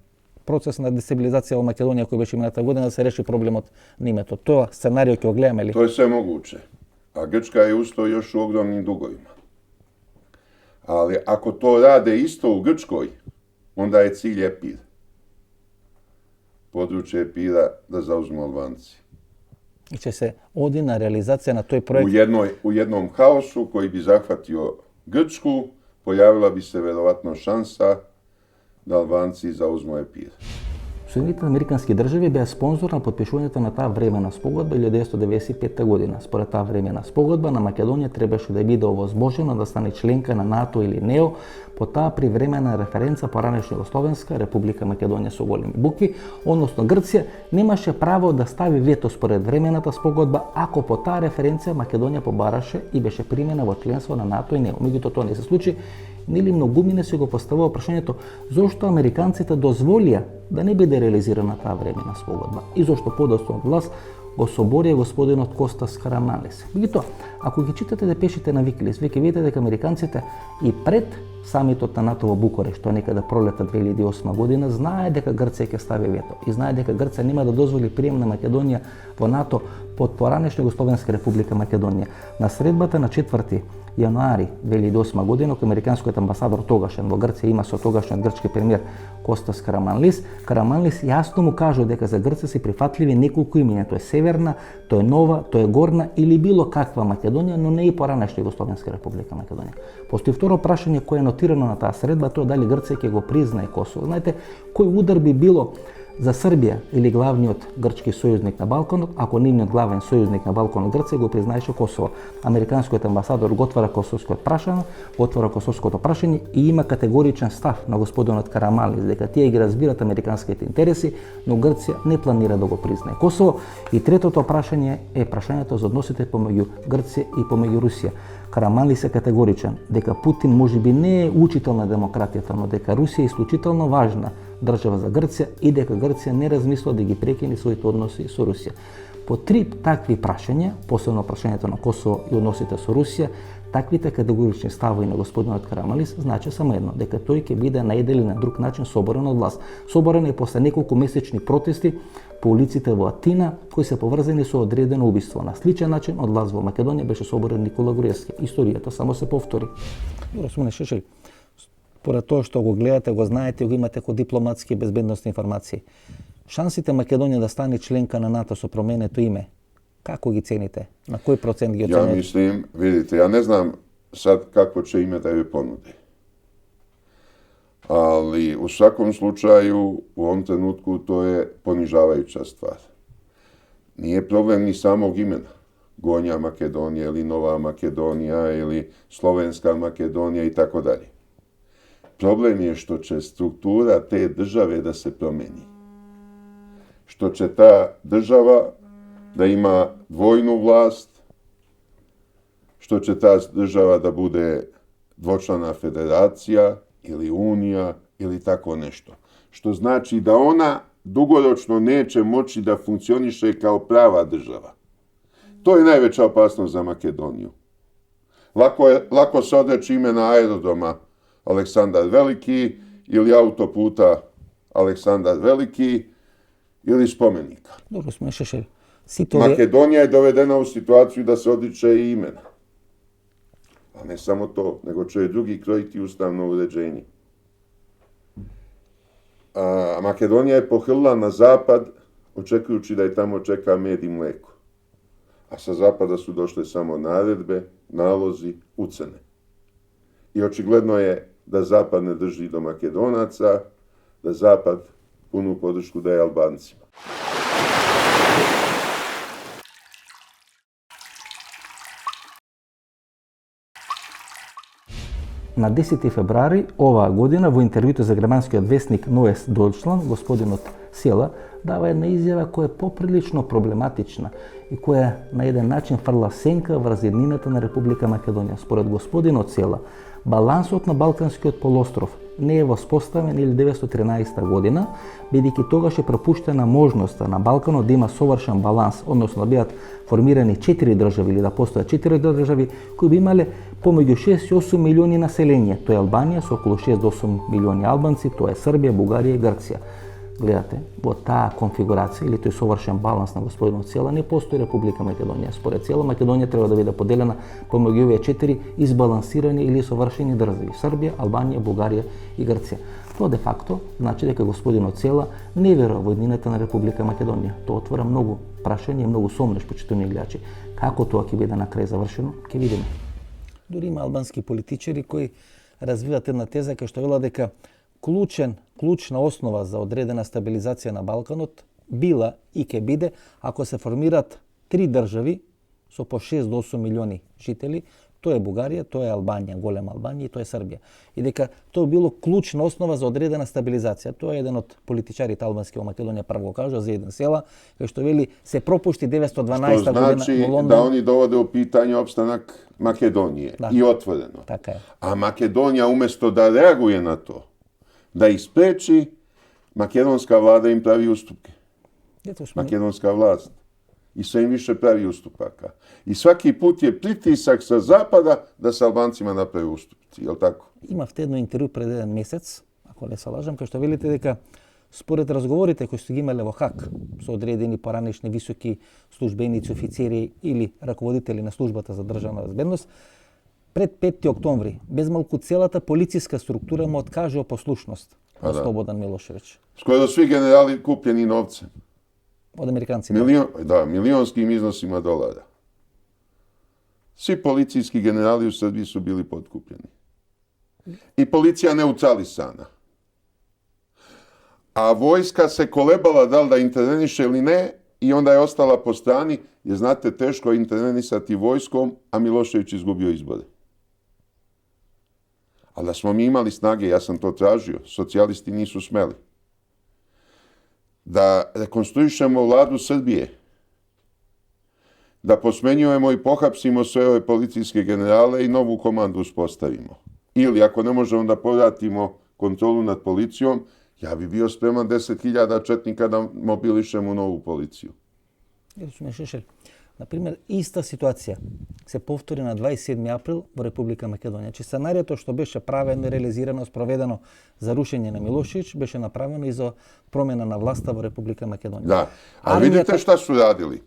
процес на дестабилизација во Македонија кој беше мината година да се реши проблемот на името. Тоа сценарио ќе го гледаме ли? To je sve moguće. A Grčka je uz to još u ogromnim dugovima. Ali ako to rade isto u Grčkoj, onda je cilj Epir. Područje Epira da zauzmu Albanci. И ќе се оди на реализација на тој проект. U jednom haosu koji bi zahvatio Grčku, pojavila bi se verovatno šansa da Albanci zauzmu Epir. Соединетите американски држави беа спонзор на потпишувањето на таа времена спогодба 1995 година. Според таа времена спогодба на Македонија требаше да биде овозможено да стане членка на НАТО или НЕО по таа привремена референца поранешна Југословенска Република Македонија со големи букви, односно Грција немаше право да стави вето според времената спогодба ако по таа референција Македонија побараше и беше примена во членство на НАТО и НЕО. Меѓутоа тоа не се случи. Нели многумина се го поставува прашањето зошто американците дозволија да не биде реализирана таа времена спогодба. И зошто подоцна од власт го соборија господинот Костас Караманлис. Меѓутоа, ако ги читате депешите на Викилис, вие ќе видите дека американците и пред самитот на НАТО во Букуреш, што некаде пролета 2008 година, знае дека Грција ќе стави вето и знае дека Грција нема да дозволи прием на Македонија во НАТО под поранешна Југословенска република Македонија. На средбата на 4 јануари 2008 година, кога американскиот амбасадор тогашен во Грција има со тогашниот грчки премиер Костас Караманлис, Караманлис јасно му кажа дека за Грција се прифатливи неколку имиња, тоа е Северна, тоа е Нова, тоа е Горна или било каква Македонија, но не и поранешна Југословенска република Македонија. Постои второ прашање кое е нотирано на таа средба, тоа дали Грција ќе го признае Косово. Знаете, кој удар би било за Србија или главниот грчки сојузник на Балканот, ако нивниот главен сојузник на Балканот Грција го признаеше Косово. Американскиот амбасадор го отвара косовското прашање и има категоричен став на господинот Караманлис дека тие ги разбират американските интереси, но Грција не планира да го признае Косово. И третото прашање е прашањето за односите помеѓу Грција и помеѓу Русија. Караманлис е категоричен дека Путин можеби не е учител на демократијата, но дека Русија е исклучително важна држава за Грција и дека Грција не размисла да ги прекине своите односи со Русија. По три такви прашања, посебно прашањето на Косово и односите со Русија, таквите категорични ставови на господинот Караманлис значи само едно, дека тој ќе биде на еден или на друг начин соборен од власт. Соборен е после неколку месечни протести по улиците во Атина, кои се поврзани со одредено убиство. На сличен начин од власт во Македонија беше соборен Никола Груевски. Историјата само се повтори. Расуме Шешелј, поред тоа што го гледате, го знаете, го имате како дипломатски и безбедносни информации. Шансите Македонија да стане членка на НАТО со променето име, како ги цените? На кој процент ги оценете? Ja mislim, vidite, ja ne znam sad kako će ime da joj ponudi. Ali u svakom slučaju u ovom trenutku to je ponižavajuća stvar. Nije problem ni samog imena. Gonja Makedonija ili Nova Makedonija ili Slovenska Makedonija i tako dalje. Problem je što će struktura te države da se promeni. Što će ta država da ima dvojnu vlast, što će ta država da bude dvočlana federacija ili unija ili tako nešto. Što znači da ona dugoročno neće moći da funkcioniše kao prava država. To je najveća opasnost za Makedoniju. Lako se odreći imena aerodroma Aleksandar Veliki ili autoputa Aleksandar Veliki ili spomenika. Dobro, smešeš. Makedonija je dovedena u situaciju da se odriče i imena. A ne samo to, nego će i drugi krojiti ustavno uređenje. A Makedonija je pohrlila na zapad, očekujući da je tamo čeka med i mleko. A sa zapada su došle samo naredbe, nalozi, ucene. I očigledno je da zapad ne drži do Makedonaca, da zapad punu podršku daje Albancima. На 10 февруари оваа година во интервјуто за германскиот весник Neues Deutschland, господинот Села дава една изјава која е поприлично проблематична и која на еден начин фрла сенка врз еднината на Република Македонија. Според господинот Села, балансот на Балканскиот полуостров не е воспоставен 1913 година, бидејќи тогаш е пропуштена можноста на Балканот да има совршен баланс, односно да бидат формирани 4 држави или да постојат 4 држави кои би имале помеѓу 6 и 8 милиони население. Тоа е Албанија со околу 6 до 8 милиони албанци, тоа е Србија, Бугарија и Грција. Гледате, во таа конфигурација или тој совршен баланс на господинот Села не постои Република Македонија. Според Села, Македонија треба да биде поделена помеѓу овие 4 избалансирани или совршени држави: Србија, Албанија, Бугарија и Грција. Тоа де факто значи дека господинот Села не верува во еднината на Република Македонија. Тоа отвора многу прашања и многу сомнеш, почитувани гледачи. Како тоа ќе биде на крај завршено, ќе видиме. Дури има албански политичари кои развиваат една теза кај што велат дека клучна основа за одредена стабилизација на Балканот била и ќе биде ако се формираат 3 држави со по 6 до 8 милиони жители. Тоа е Бугарија, тоа е Албанија, голема Албанија и тоа е Србија. И дека тоа било клучна основа за одредена стабилизација. Тоа е еден од политичарите албански во Македонија прво го кажа за еден Села, кај што вели се пропушти 912 година значи во Лондон. да они доводе у питање опстанак Македонije. Да. I otvoreno. Така е. A Makedonija umjesto da reaguje na to, da ispreči, makedonska vlada im pravi ustupke. Ето сме Makedonska vlast. I sve im više pravi ustupaka. I svaki put je pritisak sa zapada da se Albancima napravi ustupci, jel tako? Имавте едно интервју пред еден месец, ако не се лажам, кај што велите дека според разговорите кои сте ги имале во ХАК со одредени поранешни високи службеници, офицери или раководители на службата за државна безбедност, пред 5 октомври, безмалку целата полициска структура му откажува послушност на Слободан Милошевиć. Skoro svi generali kupljeni novcem. Од американците. Milionskim iznosima dolara. Svi policijski generali u Srbiji su bili potkupljeni. I policija neutralisana. A vojska se kolebala da li da interveniše ili ne i onda je ostala po strani, jer znate, teško je intervenisati vojskom, a Milošević izgubio izbore. Ali da smo mi imali snage, ja sam to tražio, socijalisti nisu smeli, da rekonstruišemo vladu Srbije, da posmenjujemo i pohapsimo sve ove policijske generale i novu komandu uspostavimo. Ili ako ne možemo da povratimo kontrolu nad policijom, ja bi bio spreman 10.000 četnika da mobilišemo u novu policiju. Gospodine Šešelj, na primjer, ista situacija se повтори на 27. април во Република Македонија. Значи, сценарието што беше правено, реализирано, спроведено за рушење на Милошевиć беше направено и за промена на власта во Република Македонија. Da, a vidite šta su radili.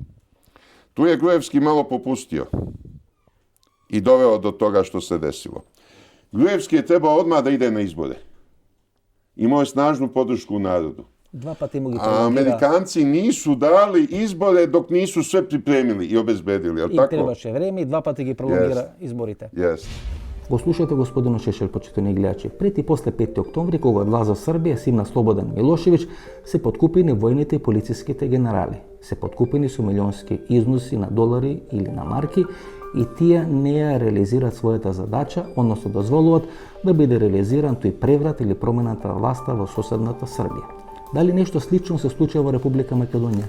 Tu je Gruevski malo popustio i doveo do toga što se desilo. Gruevski je trebao odmah da ide na izbore. Imao je snažnu podršku u narodu. Два пати му ги A пролонгира Amerikanci nisu dali izbore dok nisu sve pripremili i obezbedili, jel и tako? требаше време и два пати ги пролонгира изборите. Jeste. Го слушате господино Шешел, почитани гледачи. Пред и после 5 октомври, кога одлаза Србија, симна Слободан Милошевиć, се подкупени војните и полициските генерали. Се подкупени со милионски износи на долари или на марки и тие не ја реализираат својата задача, односно дозволуваат да биде реализиран тој преврат или промената на власта во соседната Србија. Дали нешто слично се случува во Република Македонија?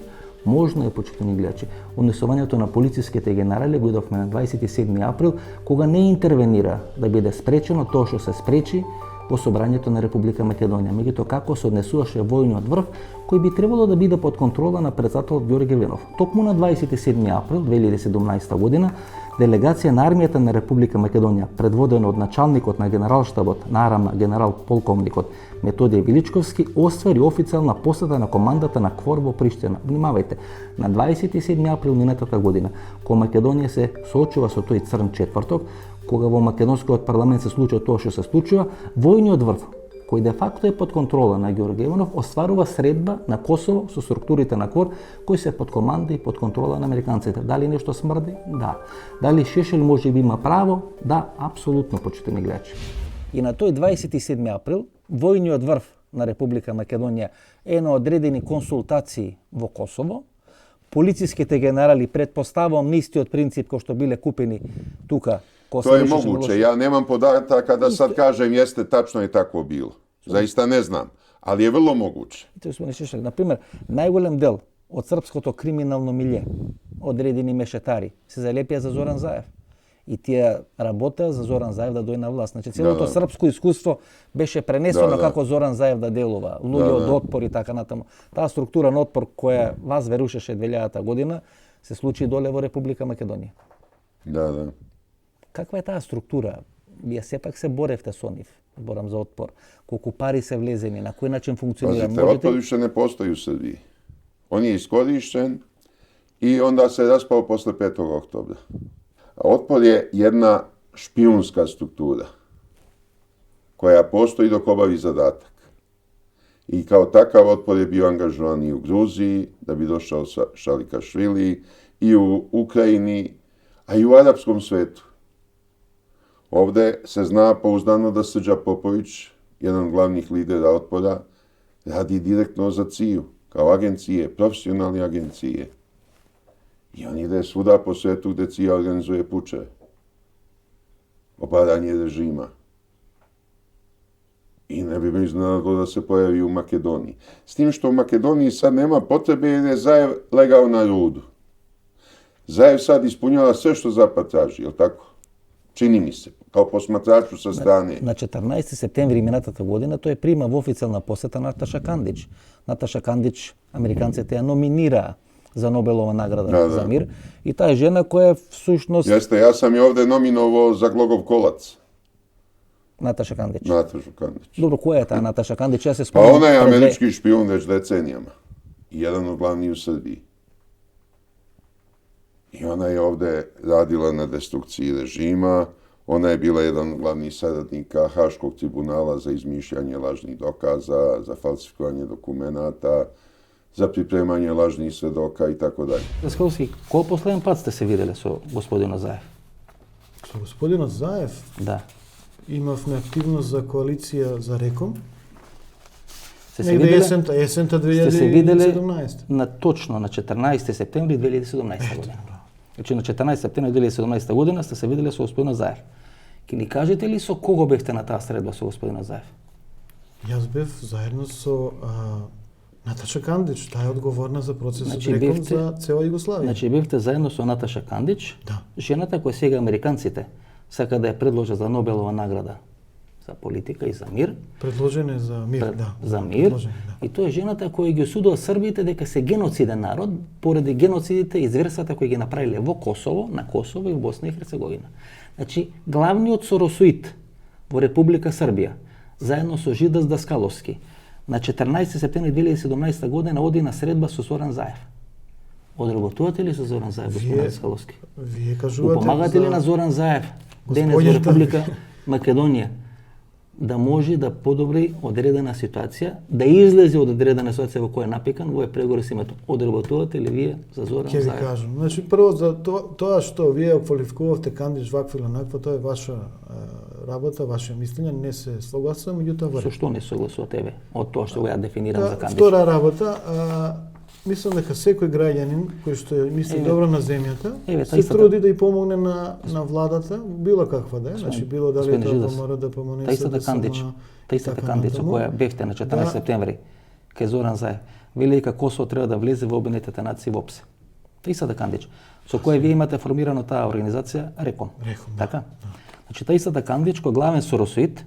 Можно е, почитани гледачи. Унесувањето на полициските генерали го идовме на 27. април, кога не интервенира да биде спречено тоа што се спречи во собрањето на Република Македонија. Меѓутоа, како се однесуваше војниот врв, кој би требало да биде под контрола на председател Ѓорѓе Венов. Токму на 27. април 2017 година, делегација на армијата на Република Македонија, предводена од началникот на генералштабот на АРАМ, генерал полковникот Методиј Величковски, оствари официјална посета на командата на КФОР во Приштина. Внимавајте, на 27. април минатата година, кога Македонија се соочува со тој црн четврток, кога во македонскиот парламент се случува тоа што се случува, војниот врв, кој де факто е под контрола на Ѓорѓе Иванов, остварува средба на Косово со структурите на КФОР, кои се под команда и под контрола на американците. Дали нешто смрди? Да. Дали Шешел може би има право? Да, апсолутно, почитани гледачи. И на тој 27. април, војниот врв на Република Македонија е на одредени консултации во Косово. Полициските генерали, предпоставувам на истиот принцип кој што биле купени тука. To je moguće. Ja nemam podataka da sad kažem jeste tačno i tako bilo. Zaista ne znam, ali je vrlo moguće. Na primjer, najgolem del od srpskото криминално милје, одредени мешетари, се залепија за Зоран Заев. И тие работеа за Зоран Заев да дојде на власт. Значи, целото српско искуство беше пренесено како Зоран Заев да делува. Луѓе од отпор и така натаму. Таа структура на отпор која вас верушеше 2000 година се случи доле во Република Македонија. Да. Каква е таа структура? Вие сепак се боревте со нив. Борам за отпор. Колку пари се влезени, на кој начин функционира? Pazite, otpor više ne postoji u Srbiji. On je iskorišćen i onda se raspao posle 5. oktobra. Otpor je jedna špijunska struktura koja postoji dok obavi zadatak. I kao takav otpor je bio angažovan i u Gruziji, da bi došao Šalikašvili, i u Ukrajini, a i u arapskom svetu. Ovde se zna pouzdano da Srđa Popović, jedan od glavnih lidera otpora, radi direktno za CIA-u, kao agencije, profesionalne agencije. I on ide svuda po svetu gde CIA organizuje pučeve, obaranje režima. I ne bi me iznenadilo da se pojavi u Makedoniji. S tim što u Makedoniji sad nema potrebe jer je Zajev legao na rudu. Zajev sad ispunjava sve što Zapad traži, jel tako? Čini mi se. kao posmatraču sa strane. На 14 септември минатата година тој прима во официјална посета Наташа Кандич. Наташа Кандич, американците ја номинираа за Нобелова награда Да, да. за мир. И таа е жена која всушност Jeste, ja sam je ovde nominovao za Glogov kolac, Наташа Кандич. Natašu Kandić. Добро, која е таа Наташа Кандич? Ја се Pa спомнам. ona je пред две- američki špijun već decenijama. I jedan od glavnih u Srbiji. I ona je ovde radila na destrukciji režima. Ona je bila jedan od glavnih saradnika Haškog tribunala za izmišljanje lažnih dokaza, za falsifikovanje dokumenata, za pripremanje lažnih svedoka i tako dalje. Скалски, кој последен пат сте се виделе со господинот Заев? Со господинот Заев Да. имавме активност за коалиција за Реком. Сте се Негде виделе? есента Сте се виделе 2017. на точно на 14 септември 2017 година. Значи на 14 септември 2017 година сте се виделе со господинот Заев. Ке ни кажете ли со кого бевте на таа средба со господинот Заев? Јас бев заедно со Наташа Кандич, таа е одговорна за процесот Значи, Реком бевте- за цела Југославија. Значи бевте заедно со Наташа Кандич, Да. жената која сега американците сака да ја предложат за Нобелова награда за политика и за мир, Предложен е за мир, да. за мир. Предложен е, да. И тоа е жената која ги осудува србите дека се геноциден народ поради геноцидите и зверствата кои ги направиле во Косово, на Косово и во Босна и Херцеговина. Значи, главниот соросоид во Република Србија, заедно со Жидас Даскаловски, на 14 септември 2017 година оди на средба со Зоран Заев. Одработувате ли со Зоран Заев, господин Вие- Даскаловски? Вие Го кажувате помагате ли за- на Зоран Заев, денес во Господјата. Република Македонија, да може да подобри одредена ситуација, да излезе од одредена ситуација во која е напикан, во е преговори со името. Одработувате ли вие за Зоран Ќе ви Заев? кажам. Значи, прво, за тоа што вие квалификувавте Кандиш ваква или онаква, тоа е ваша работа, ваше мислење, не се согласувам, меѓутоа во Со ред. што не согласува тебе од тоа што го ја дефинирам за Кандиш? Втора работа, мислам дека секој граѓанин кој што мисли Еве. добро на земјата, Еве, се таистата- труди да ја помогне на владата, било каква да е, значи било дали е Господин тоа Жидас, помора да помогне таистата Кандич, таистата Кандич со која бевте на 14 септември кај Зоран Заев, вели дека Косово треба да влезе во Обединетите нации во ОПСЕ. Таистата Кандич, со која вие имате формирано таа организација Реком. Реком, да. Така? Значи таистата Кандич кој главен соросоид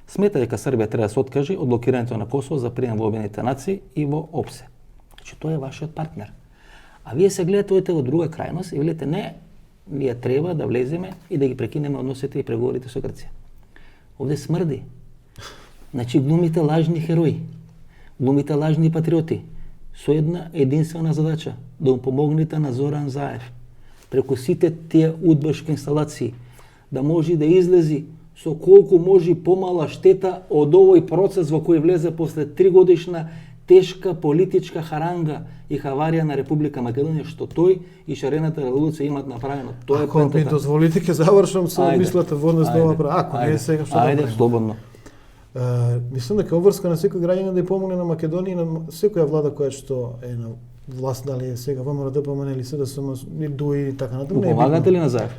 смета дека Србија треба да се откаже од блокирањето на Косово за прием во Обединетите нации и во ОПСЕ. Значи тој е вашиот партнер. А вие се гледате одите во друга крајност и велите не, ние треба да влеземе и да ги прекинеме односите и преговорите со Грција. Овде смрди. Значи глумите лажни херои, глумите лажни патриоти, со една единствена задача, да му помогнете на Зоран Заев, преку сите тие удбашки инсталации, да може да излези со колку може помала штета од овој процес во кој влезе после 3 годишна тешка политичка харанга и хаварија на Република Македонија, што тој и шарената револуција имат направено. Тоа е Ако ми поентата. дозволите, ќе завршам со Ајде. мислата во однос до Ајде. ова права. Ако не е сега, што да Ајде, правиме? слободно. Мислам дека обврска на секој граѓанин да ја помогне на Македонија и на секоја влада која што е на власт, дали е сега ВМРО, ДПМН или СДСМ, или ДУИ и така натаму. Го не е помагате битно. ли на Заев?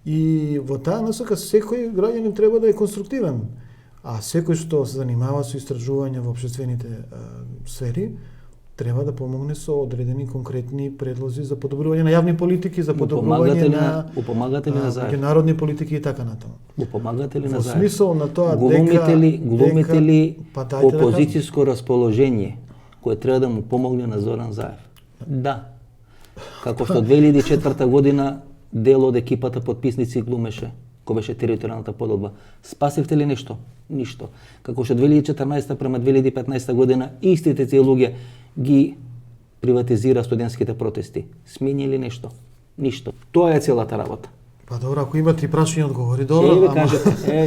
И во таа насока секој граѓанин треба да е конструктивен. А секој што се занимава со истражување во општествените сфери, треба да помогне со одредени конкретни предлози за подобрување на јавни политики, за подобрување на помагате ли на Заев? меѓународни политики и така натаму. Го помагате ли на Во Заев? смисол на тоа Глумите ли па дајте да опозицијско расположение кое треба да му помогне на Зоран Заев? Да. Како што 2004 година дел од екипата подписници глумеше, кој беше територијалната поделба. Спасивте ли нешто? Ништо. Како што 2014 према 2015 година истите тие луѓе ги приватизира студентските протести. Смени ли нешто? Ништо. Тоа е целата работа. Па добро, ако имате и прашање одговори, добро, Еве ама- кажете,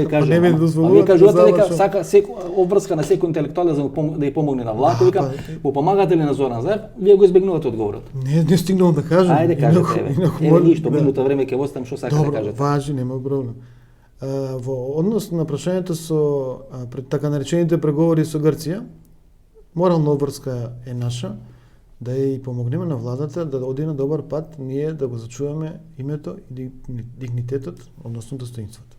кажете. не ми Вие дозволувате кажувате да дека завршам. сака обврска на секој интелектуалец да ја помогне на влада, викам, па, го помагате ли на Зоран Заев? Вие го избегнувате одговорот. Не стигнувам да кажам. Ајде кажете, Инаку- еве. инаку Еве може- ништо, да. минута време ќе оставам, што сакате да Добро, кажете. важи, нема проблем. Во однос на прашањето со пред така наречените преговори со Грција, морална обврска е наша, да ја и помогнеме на владата да оди на добар пат, ние да го зачуваме името и дигнитетот, односно достоинството.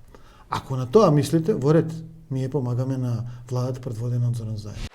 Ако на тоа мислите, во ред, ние помагаме на владата предводена од Зоран Заев.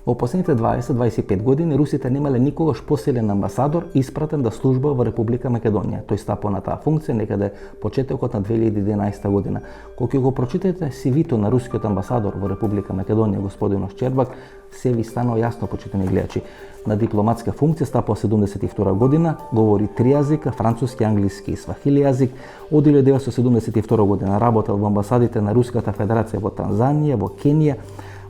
Во последните 20-25 години русите немале никогаш посилен амбасадор испратен да служба во Република Македонија. Тој стапо на таа функција некаде почетокот на 2011 година. Кога го прочитате CV-то на рускиот амбасадор во Република Македонија, господин Щербак, се ви станува јасно, почитани гледачи. На дипломатска функција стапо 72 година, говори 3 јазика, француски, англиски и свахили јазик. Од 1972 година работел во амбасадите на Руската Федерација во Танзанија, во Кенија,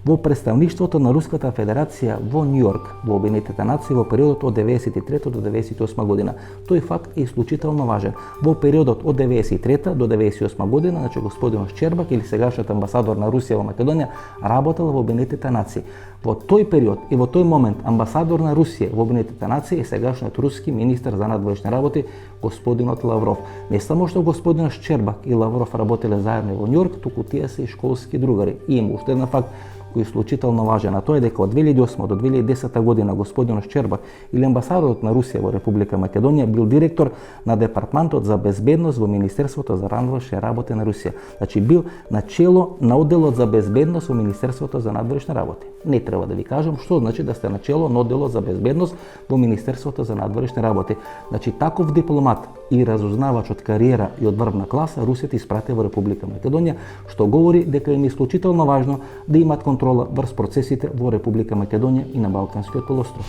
во представништвото на Руската Федерација во Њујорк, во Обединетите нации во периодот од 93 до 98 година. Тој факт е исклучително важен. Во периодот од 93 до 98 година, значи господин Щербак или сегашниот амбасадор на Русија во Македонија работел во Обединетите нации. Во тој период и во тој момент амбасадор на Русија во Обединетите нации е сегашниот руски министер за надворешни работи господинот Лавров. Не само што господинот Щербак и Лавров работеле заедно во Њујорк, туку тие се и школски другари. И има уште еден факт кој е исклучително важен, а тоа е дека од 2008 до 2010 година господин Щербак или амбасадорот на Русија во Република Македонија бил директор на Департмантот за безбедност во Министерството за надворешни работи на Русија. Значи бил начело на одделот за безбедност во Министерството за надворешни работи. Не треба да ви кажам што значи да сте начело на одделот за безбедност во Министерството за надворешни работи. Значи таков дипломат и разузнавач од кариера и од врвна класа русите испрати во Република Македонија, што говори дека им е исклучително важно да имат контрола врз процесите во Република Македонија и на Балканскиот полуостров.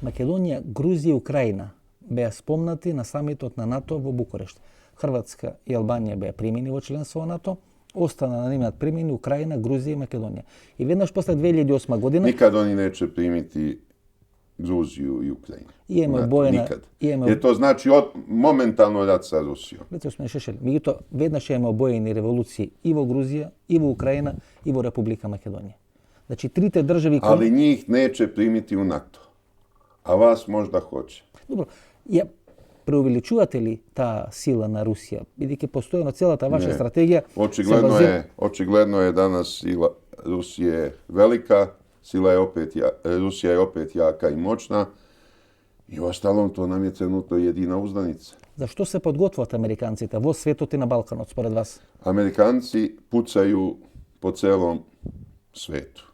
Македонија, Грузија и Украина беа спомнати на самитот на НАТО во Букурешт. Хрватска и Албанија беа примени во членство во НАТО, остана да немаат примени Украина, Грузија и Македонија. И веднаш после 2008 година Никад они neće primiti Gruziju i Ukrajinu. Имаме бојна, Nikad. Jer to znači momentalno rat sa Rusijom. Господин Шешел, меѓутоа веднаш имаме обоени револуции и во Грузија, и во Украина, и во Република Македонија. Значи трите држави кои... Ali njih neće primiti u NATO. A vas možda hoće. Добро, ја преувеличувате ли таа сила на Русија, бидејќи постојано целата ваша Не. стратегија Očigledno je danas sila Rusije velika, Rusija je opet jaka i moćna i uostalom to nam je trenutno jedina uzdanica. Зашто се подготвуваат американците во светот и на Балканот според вас? Amerikanci pucaju po celom svetu.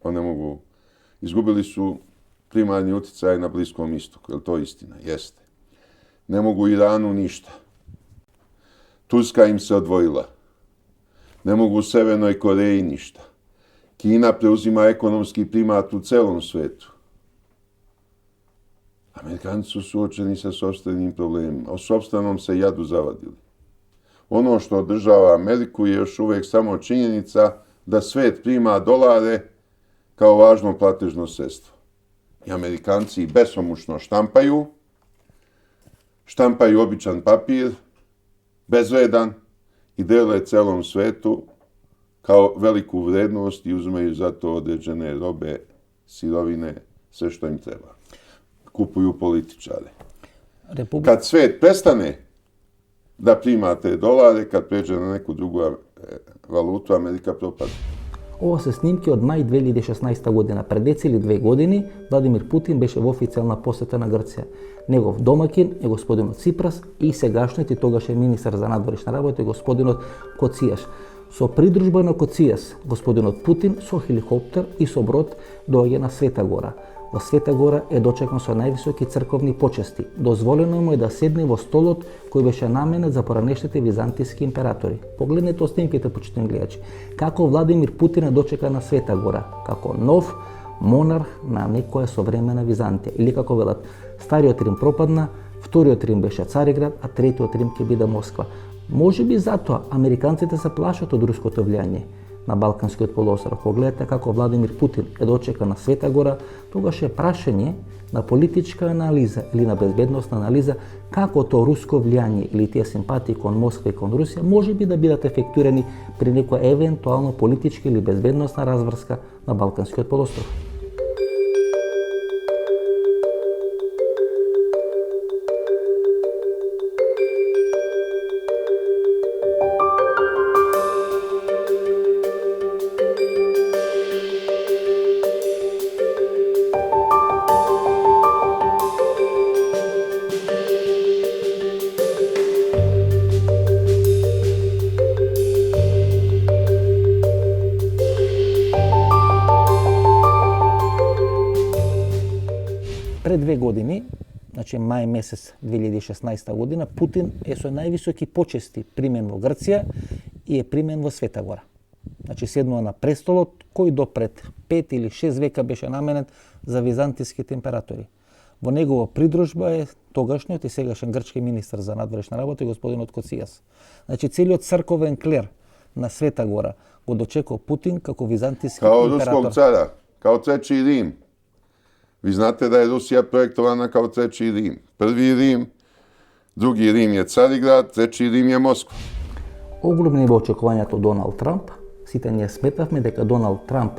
One mogu, izgubili su primarni utjecaj na Bliskom istoku, je li to istina? Jeste. Ne mogu Iranu ništa. Turska im se odvojila. Ne mogu u Severnoj Koreji ništa. Kina preuzima ekonomski primat u celom svetu. Amerikanci su suočeni sa sopstvenim problemima. O sopstvenom se jadu zavadili. Ono što održava Ameriku je još uvijek samo činjenica da svet prima dolare kao važno platežno sredstvo. I Amerikanci besomučno štampaju običan papir, bezvredan, i dele celom svetu kao veliku vrednost i uzimaju za to određene robe, sirovine, sve što im treba. Kupuju političare. Kad svet prestane da prima te dolare, kad pređe na neku drugu valutu, Amerika propada. Ова се снимки од мај 2016 година. Пред деци или 2 години Владимир Путин беше во официјална посета на Грција. Негов домакин е господинот Ципрас и сегашниот и тогашен министар за надворешни работи господинот Коцијаш. Со придружба на Коцијас, господинот Путин со хеликоптер и со брод доаѓа на Света Гора. Во Света Гора е дочекан со највисоки црковни почести. Дозволено му е да седне во столот кој беше наменет за поранешните византијски императори. Погледнете снимките, почитани гледачи. Како Владимир Путин е дочекан на Света Гора, како нов монарх на некоја современа Византија. Или како велат, стариот Рим пропадна, вториот Рим беше Цариград, а третиот Рим ќе биде Москва. Може би затоа американците се плашат од руското влијание на Балканскиот полуостров. Погледате како Владимир Путин е дочекан на Света Гора, тогаш е прашање на политичка анализа или на безбедносна анализа како то руско влијание или тие симпатии кон Москва и кон Русија може би да бидат ефектурани при некоја евентуално политичка или безбедносна разврска на Балканскиот полуостров. значи мај месец 2016 година, Путин е со највисоки почести примен во Грција и е примен во Света Гора. Значи седнува на престолот кој до пред 5 или 6 века беше наменет за византиските императори. Во негова придружба е тогашниот и сегашен грчки министар за надворешни работи господинот Коцијас. Значи целиот црковен клер на Света Гора го дочекал Путин како византиски Kao император. ruskog cara, kao treći Rim. Vi znate da je Rusija projektovana kao treći Rim. Prvi Rim, drugi Rim je Carigrad, treći Rim je Moskva. Огромни бе очекувањето Доналд Трамп. Сите ние сметавме дека Доналд Трамп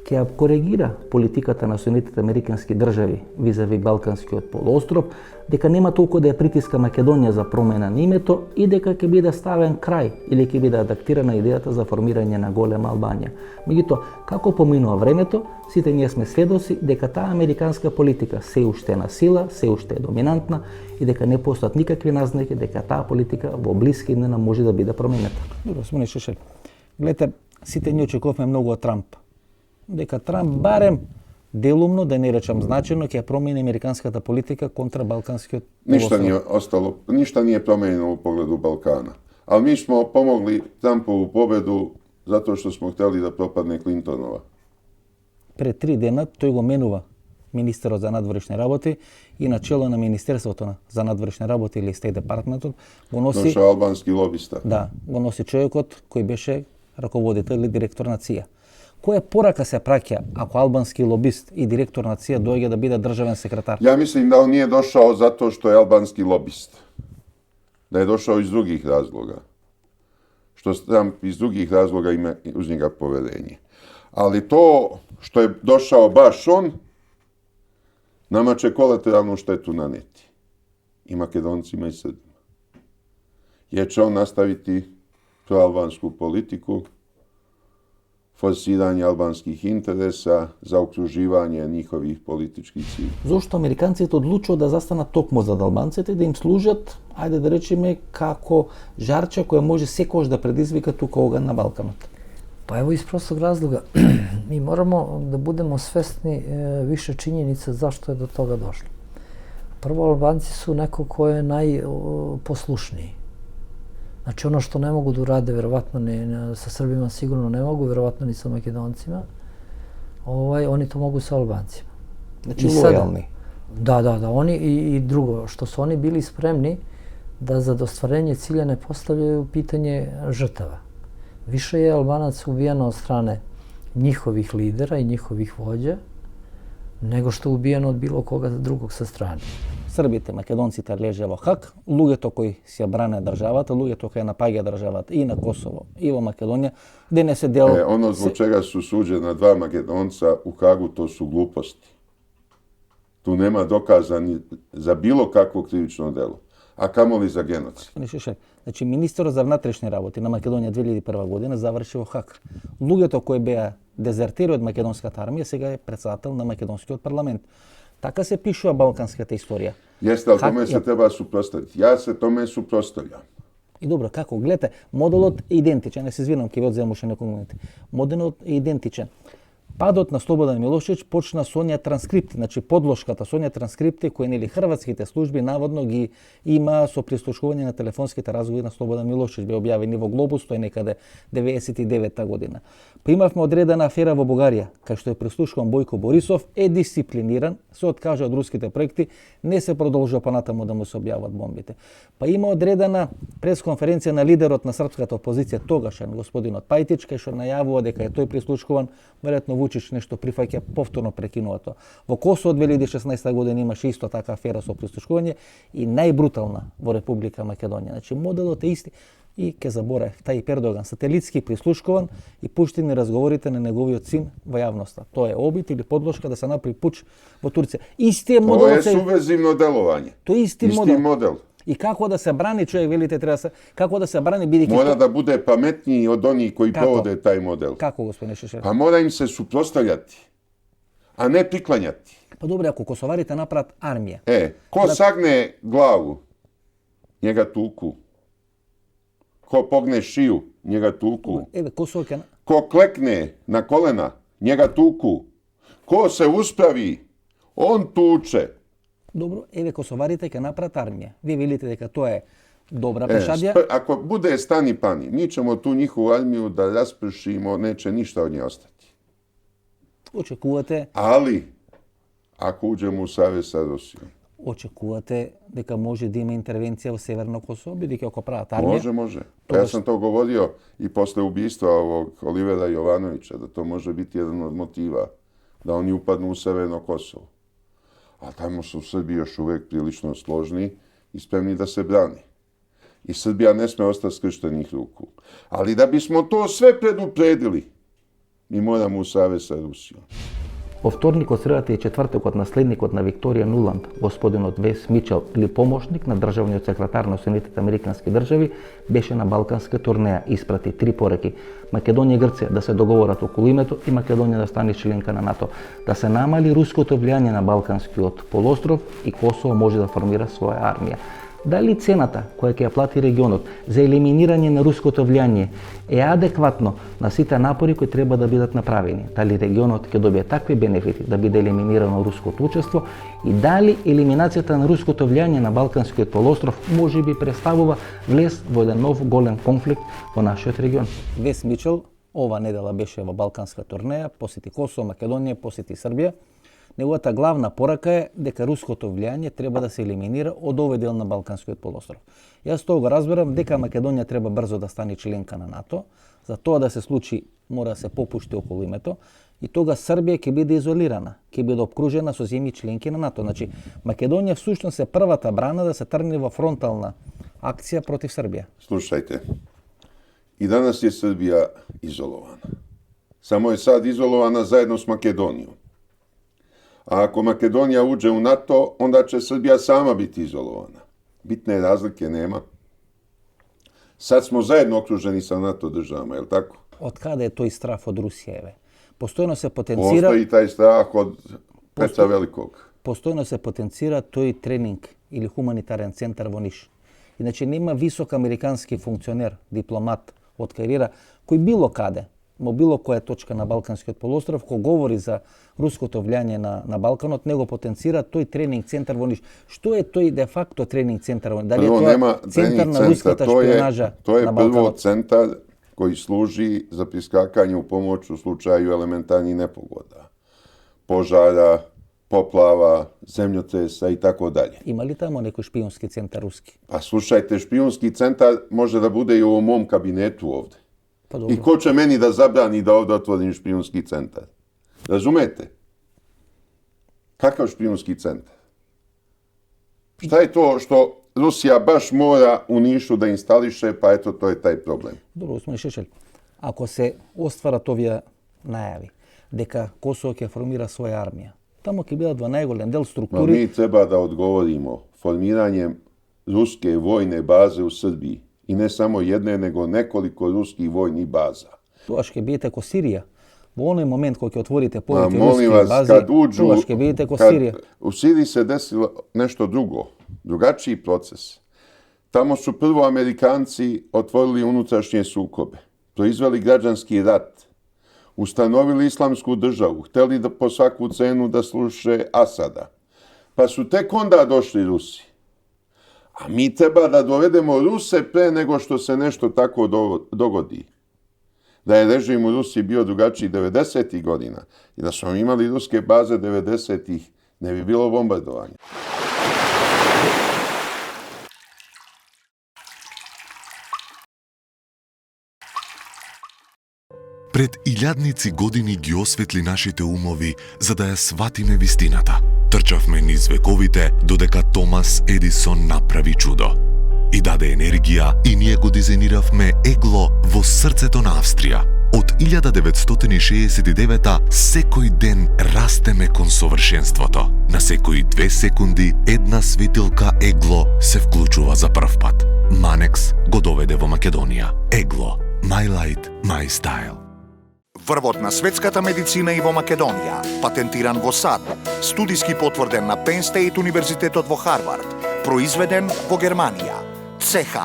ќе ја коригира политиката на Соединетите Американски држави визави Балканскиот полуостров, дека нема толку да ја притиска Македонија за промена на името и дека ќе биде ставен крај или ќе биде адаптирана идејата за формирање на голема Албанија. Меѓутоа, како поминува времето, сите ние сме сведоци дека таа американска политика се уште е на сила, се уште е доминантна и дека не постојат никакви назнаки дека таа политика во блиски днина може да биде променета. Добро, Смоне Шешел. Гледате, сите ние очекувавме многу од Трамп. Дека Трамп барем делумно, да не речам значено, ќе промени американската политика контра Балканскиот полуостров. Ništa nije promenjeno u pogledu Balkana. Ali mi smo pomogli Trumpovu pobedu zato što smo hteli da propadne Clintonova. Пред 3 дена тој го менува министерот за надворешни работи и начело на Министерството за надворешни работи или State Departmentот го носи Došao albanski lobista. Да, го носи човекот кој беше раководител или директор на ЦИА. Која порака се праќа ако албански лобист и директор на ЦИА дојде да биде државен секретар? Ja mislim da on nije došao zato što je albanski lobist. Da je došao iz drugih razloga. Što Trump iz drugih razloga ima uz njega poverenje. Ali to što je došao baš on, nama će kolateralnu štetu naneti. I Makedoncima i Srbima. Jer će on nastaviti proalbansku politiku, forsiranje albanskih interesa, zaokruživanje njihovih političkih ciljeva. Зошто американците одлучува да застанат токму зад албанците, да им служат, ајде да речеме, како жарче која може секојаш да предизвика тука оган на Балканот? Pa evo iz prostog razloga, mi moramo da budemo svesni više činjenica zašto je do toga došlo. Prvo, Albanci su neko ko je najposlušniji. Znači ono što ne mogu da urade, verovatno sa Srbima sigurno ne mogu, verovatno ni sa Makedoncima, oni to mogu sa Albancima. Znači lojalni. Da, oni i drugo, što su oni bili spremni da za ostvarenje cilja ne postavljaju pitanje žrtava. Više je Albanaca ubijeno od strane njihovih lidera i njihovih vođa, nego što je ubijeno od bilo koga drugog sa strane. Србите, македонците лежа во хак, луѓето кои се бране државата, луѓето кои напаѓа државата и на Косово и во Македонија, денес е дел... Ono zbog čega su suđena 2 Makedonca u Hagu, to su gluposti. Tu nema dokaza ni za bilo kakvo krivično delo, a kamoli za genocid. Значи, министерот за внатрешни работи на Македонија 2001 година заврши во Хак. Луѓето кои беа дезертири од македонската армија сега е председател на македонскиот парламент. Така се пишува балканската историја. Jeste, ali tome se treba suprotstaviti. Ja se tome suprotstavljam. И добро, како? Гледате, моделот е идентичен. Не се извинам, ќе ви одземам уште некој момент. Моделот е идентичен. Падот на Слободан Милошевиќ почна со оние транскрипти, значи подлошката со оние транскрипти кои нели хрватските служби наводно ги има со прислушување на телефонските разговори на Слободан Милошевиќ, бе објавени во Глобус, тој некаде 99-та година. Па имавме одредена афера во Бугарија, кај што е прислушуван Бојко Борисов, е дисциплиниран, се откажа од руските проекти, не се продолжува понатаму да му се објават бомбите. Па има одредена пресконференција на лидерот на српската опозиција тогашен господинот Пајтич, кај што најавува дека е тој прислушуван, веројатно Вучич нешто прифаќа, повторно прекинува тоа. Во Косово 2016 година имаше исто така афера со прислушување и најбрутална во Република Македонија. Значи моделот е исти и ке заборев, тај Ердоган сателитски прислушкуван и пуштени разговорите на неговиот син во јавноста. Тоа е обид или подлошка да се направи пуч во Турција. Истиот модел Ovo je subvezivno delovanje. Тоа е исти Isti model. И како да се брани човек, велите, треба се како да се брани бидејќи Mora da bude pametniji od onih koji Kako? provode taj model. Како господине Шешел? Pa mora im se suprotstavljati, a ne priklanjati. Па добре, ако косоварите направат армија. Ko sagne glavu, njega tuku. Ko pogne šiju, njega tuku. Еве Косово ќе Ko klekne na kolena, njega tuku. Ko se uspravi, on tuče. Добро, еве косоварите ќе направат армија. Вие велите дека тоа е добра пешадија. Ako bude stani pani, mi ćemo tu njihovu armiju da raspršimo, neće ništa od nje ostati. Очекувате, Ali, ako uđemo u savez sa Rusijom, очекувате дека може да има интервенција во Северно Косово, бидејќи ако прават армија. može. Pa ja sam to govorio i posle ubistva ovog Olivera Jovanovića, da to može biti jedan od motiva, da oni upadnu u Severno Kosovo. A tamo su Srbi još uvek prilično složni i spremni da se brani. I Srbija ne sme ostati skrštenih ruku. Ali da bismo to sve predupredili, mi moramo u savez sa Rusijom. Во вторникот, средата и четвртокот наследникот на Викторија Нуланд, господинот Вес Мичел или помошник на државниот секретар на Соединетите Американски држави, беше на балканска турнеја и испрати 3 пораки: Македонија и Грција да се договорат околу името и Македонија да стане членка на НАТО, да се намали руското влијание на балканскиот полуостров и Косово може да формира своја армија. Дали цената која ќе ја плати регионот за елиминирање на руското влијание е адекватно на сите напори кои треба да бидат направени? Дали регионот ќе добие такви бенефити да биде елиминирано руското учество и дали елиминацијата на руското влијание на балканскиот полуостров може би представува влез во еден нов голем конфликт во нашиот регион? Вес Мичел ова недела беше во балканска турнеја, посети Косово, Македонија, посети Србија. Неговата главна порака е дека руското влијание треба да се елиминира од овој дел на Балканскиот полуостров. Јас тоа го разбирам дека Македонија треба брзо да стане членка на НАТО. За тоа да се случи мора да се попушти околу името и тога Србија ќе биде изолирана, ќе биде обкружена со земји членки на НАТО. Значи Македонија всушност е првата брана да се тргне во фронтална акција против Србија. Slušajte, i danas je Srbija izolovana. Samo je sad izolovana zajedno s Makedonijom. A ako Makedonija uđe u NATO, onda će Srbija sama biti izolovana. Bitne razlike nema. Sad smo zajedno okruženi sa NATO državama, je li tako? Од каде е тој страф од Русија, еве? Постојано се потенцира... Postoji taj strah od Petra Velikog. Постојано се потенцира тој тренинг или хуманитарен центар во Ниш. Иначе нема висок американски функционер, дипломат од кариера, кој било каде, во било која точка на Балканскиот полуостров, кој говори за руското влијание на Балканот, него потенцира тој тренинг центар во Ниш. Што е тој де факто тренинг центар во Ниш? Дали е тоа центар на руската шпионажа на Балканот? To je prvo centar koji služi za priskakanje u pomoć u slučaju elementarnih nepogoda, požara, poplava, zemljotresa i tako dalje. Има ли тамо некој шпионски центар руски? Pa slušajte, špijunski centar može da bude i u mom kabinetu ovde. Pa dobro. I ko će meni da zabrani da ovde otvorim špijunski centar? Razumete? Kakav špijunski centar? Šta je to što Rusija baš mora u Nišu da instališe, pa eto, to je taj problem. Добро, господин Шешель, ако се остварат овие најави дека Косово ќе формира своја армија, тамо ќе бидат во најголем дел Ma структури. mi treba da odgovorimo formiranjem ruske vojne baze u Srbiji. I ne samo jedne, nego nekoliko ruskih vojnih baza. Тогаш ќе бидете ко Сирија. Во оној момент кога ќе отворите Ma повеќе molim руски vas, бази, kad uđu, тогаш ќе бидете ко kad Сирија. u Siriji se desilo nešto drugo, drugačiji proces. Tamo su prvo Amerikanci otvorili unutrašnje sukobe, proizveli građanski rat, ustanovili islamsku državu, hteli da po svaku cenu da sluše Asada. Pa su tek onda došli Rusi. A mi treba da dovedemo Ruse pre nego što se nešto tako dogodi. Da je režim u Rusiji bio drugačiji 90. godina i da smo imali ruske baze 90. ne bi bilo bombardovanja. Пред илјадници години ги осветли нашите умови за да ја сватиме вистината. Трчавме низ вековите додека Томас Едисон направи чудо. И даде енергија и ние го дизајниравме егло во срцето на Австрија. Од 1969 секој ден растеме кон совршенството. На секои 2 секунди една светилка егло се вклучува за прв пат. Манекс го доведе во Македонија. Егло. My light, my style. Врвот на светската медицина и во Македонија, патентиран во САД, студиски потврден на Penn State Универзитетот во Харвард, произведен во Германија. ЦХ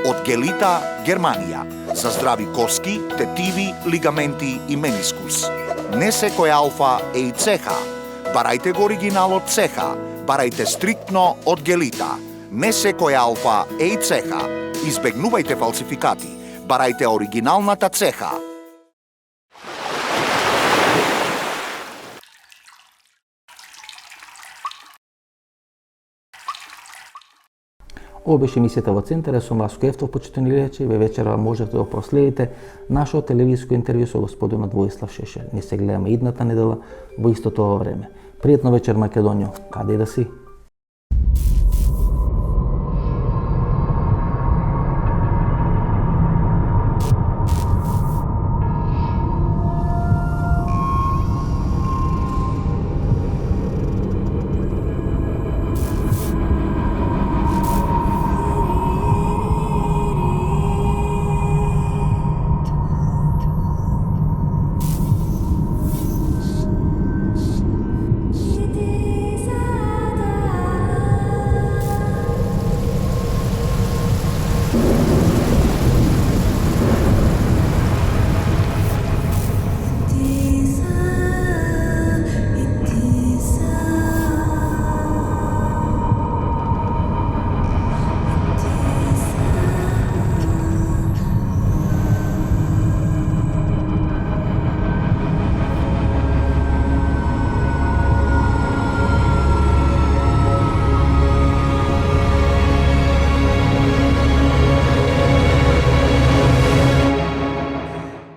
од Гелита, Германија, за здрави коски, тетиви, лигаменти и менискус. Не секој алфа е и ЦХ. Барајте го оригиналот ЦХ, Барајте стриктно од Гелита. Не секоја алфа е и цеха. Избегнувајте фалсификати. Барајте оригиналната цеха. Ова беше емисијата во Центар, сум Ласко Ефтов, почитани гледачи, ве вечера можете да проследите нашето телевизиско интервју со господинот Воислав Шешел. Ни се гледаме идната недела во истото време. Пријатно вечер, Македонијо, каде да си?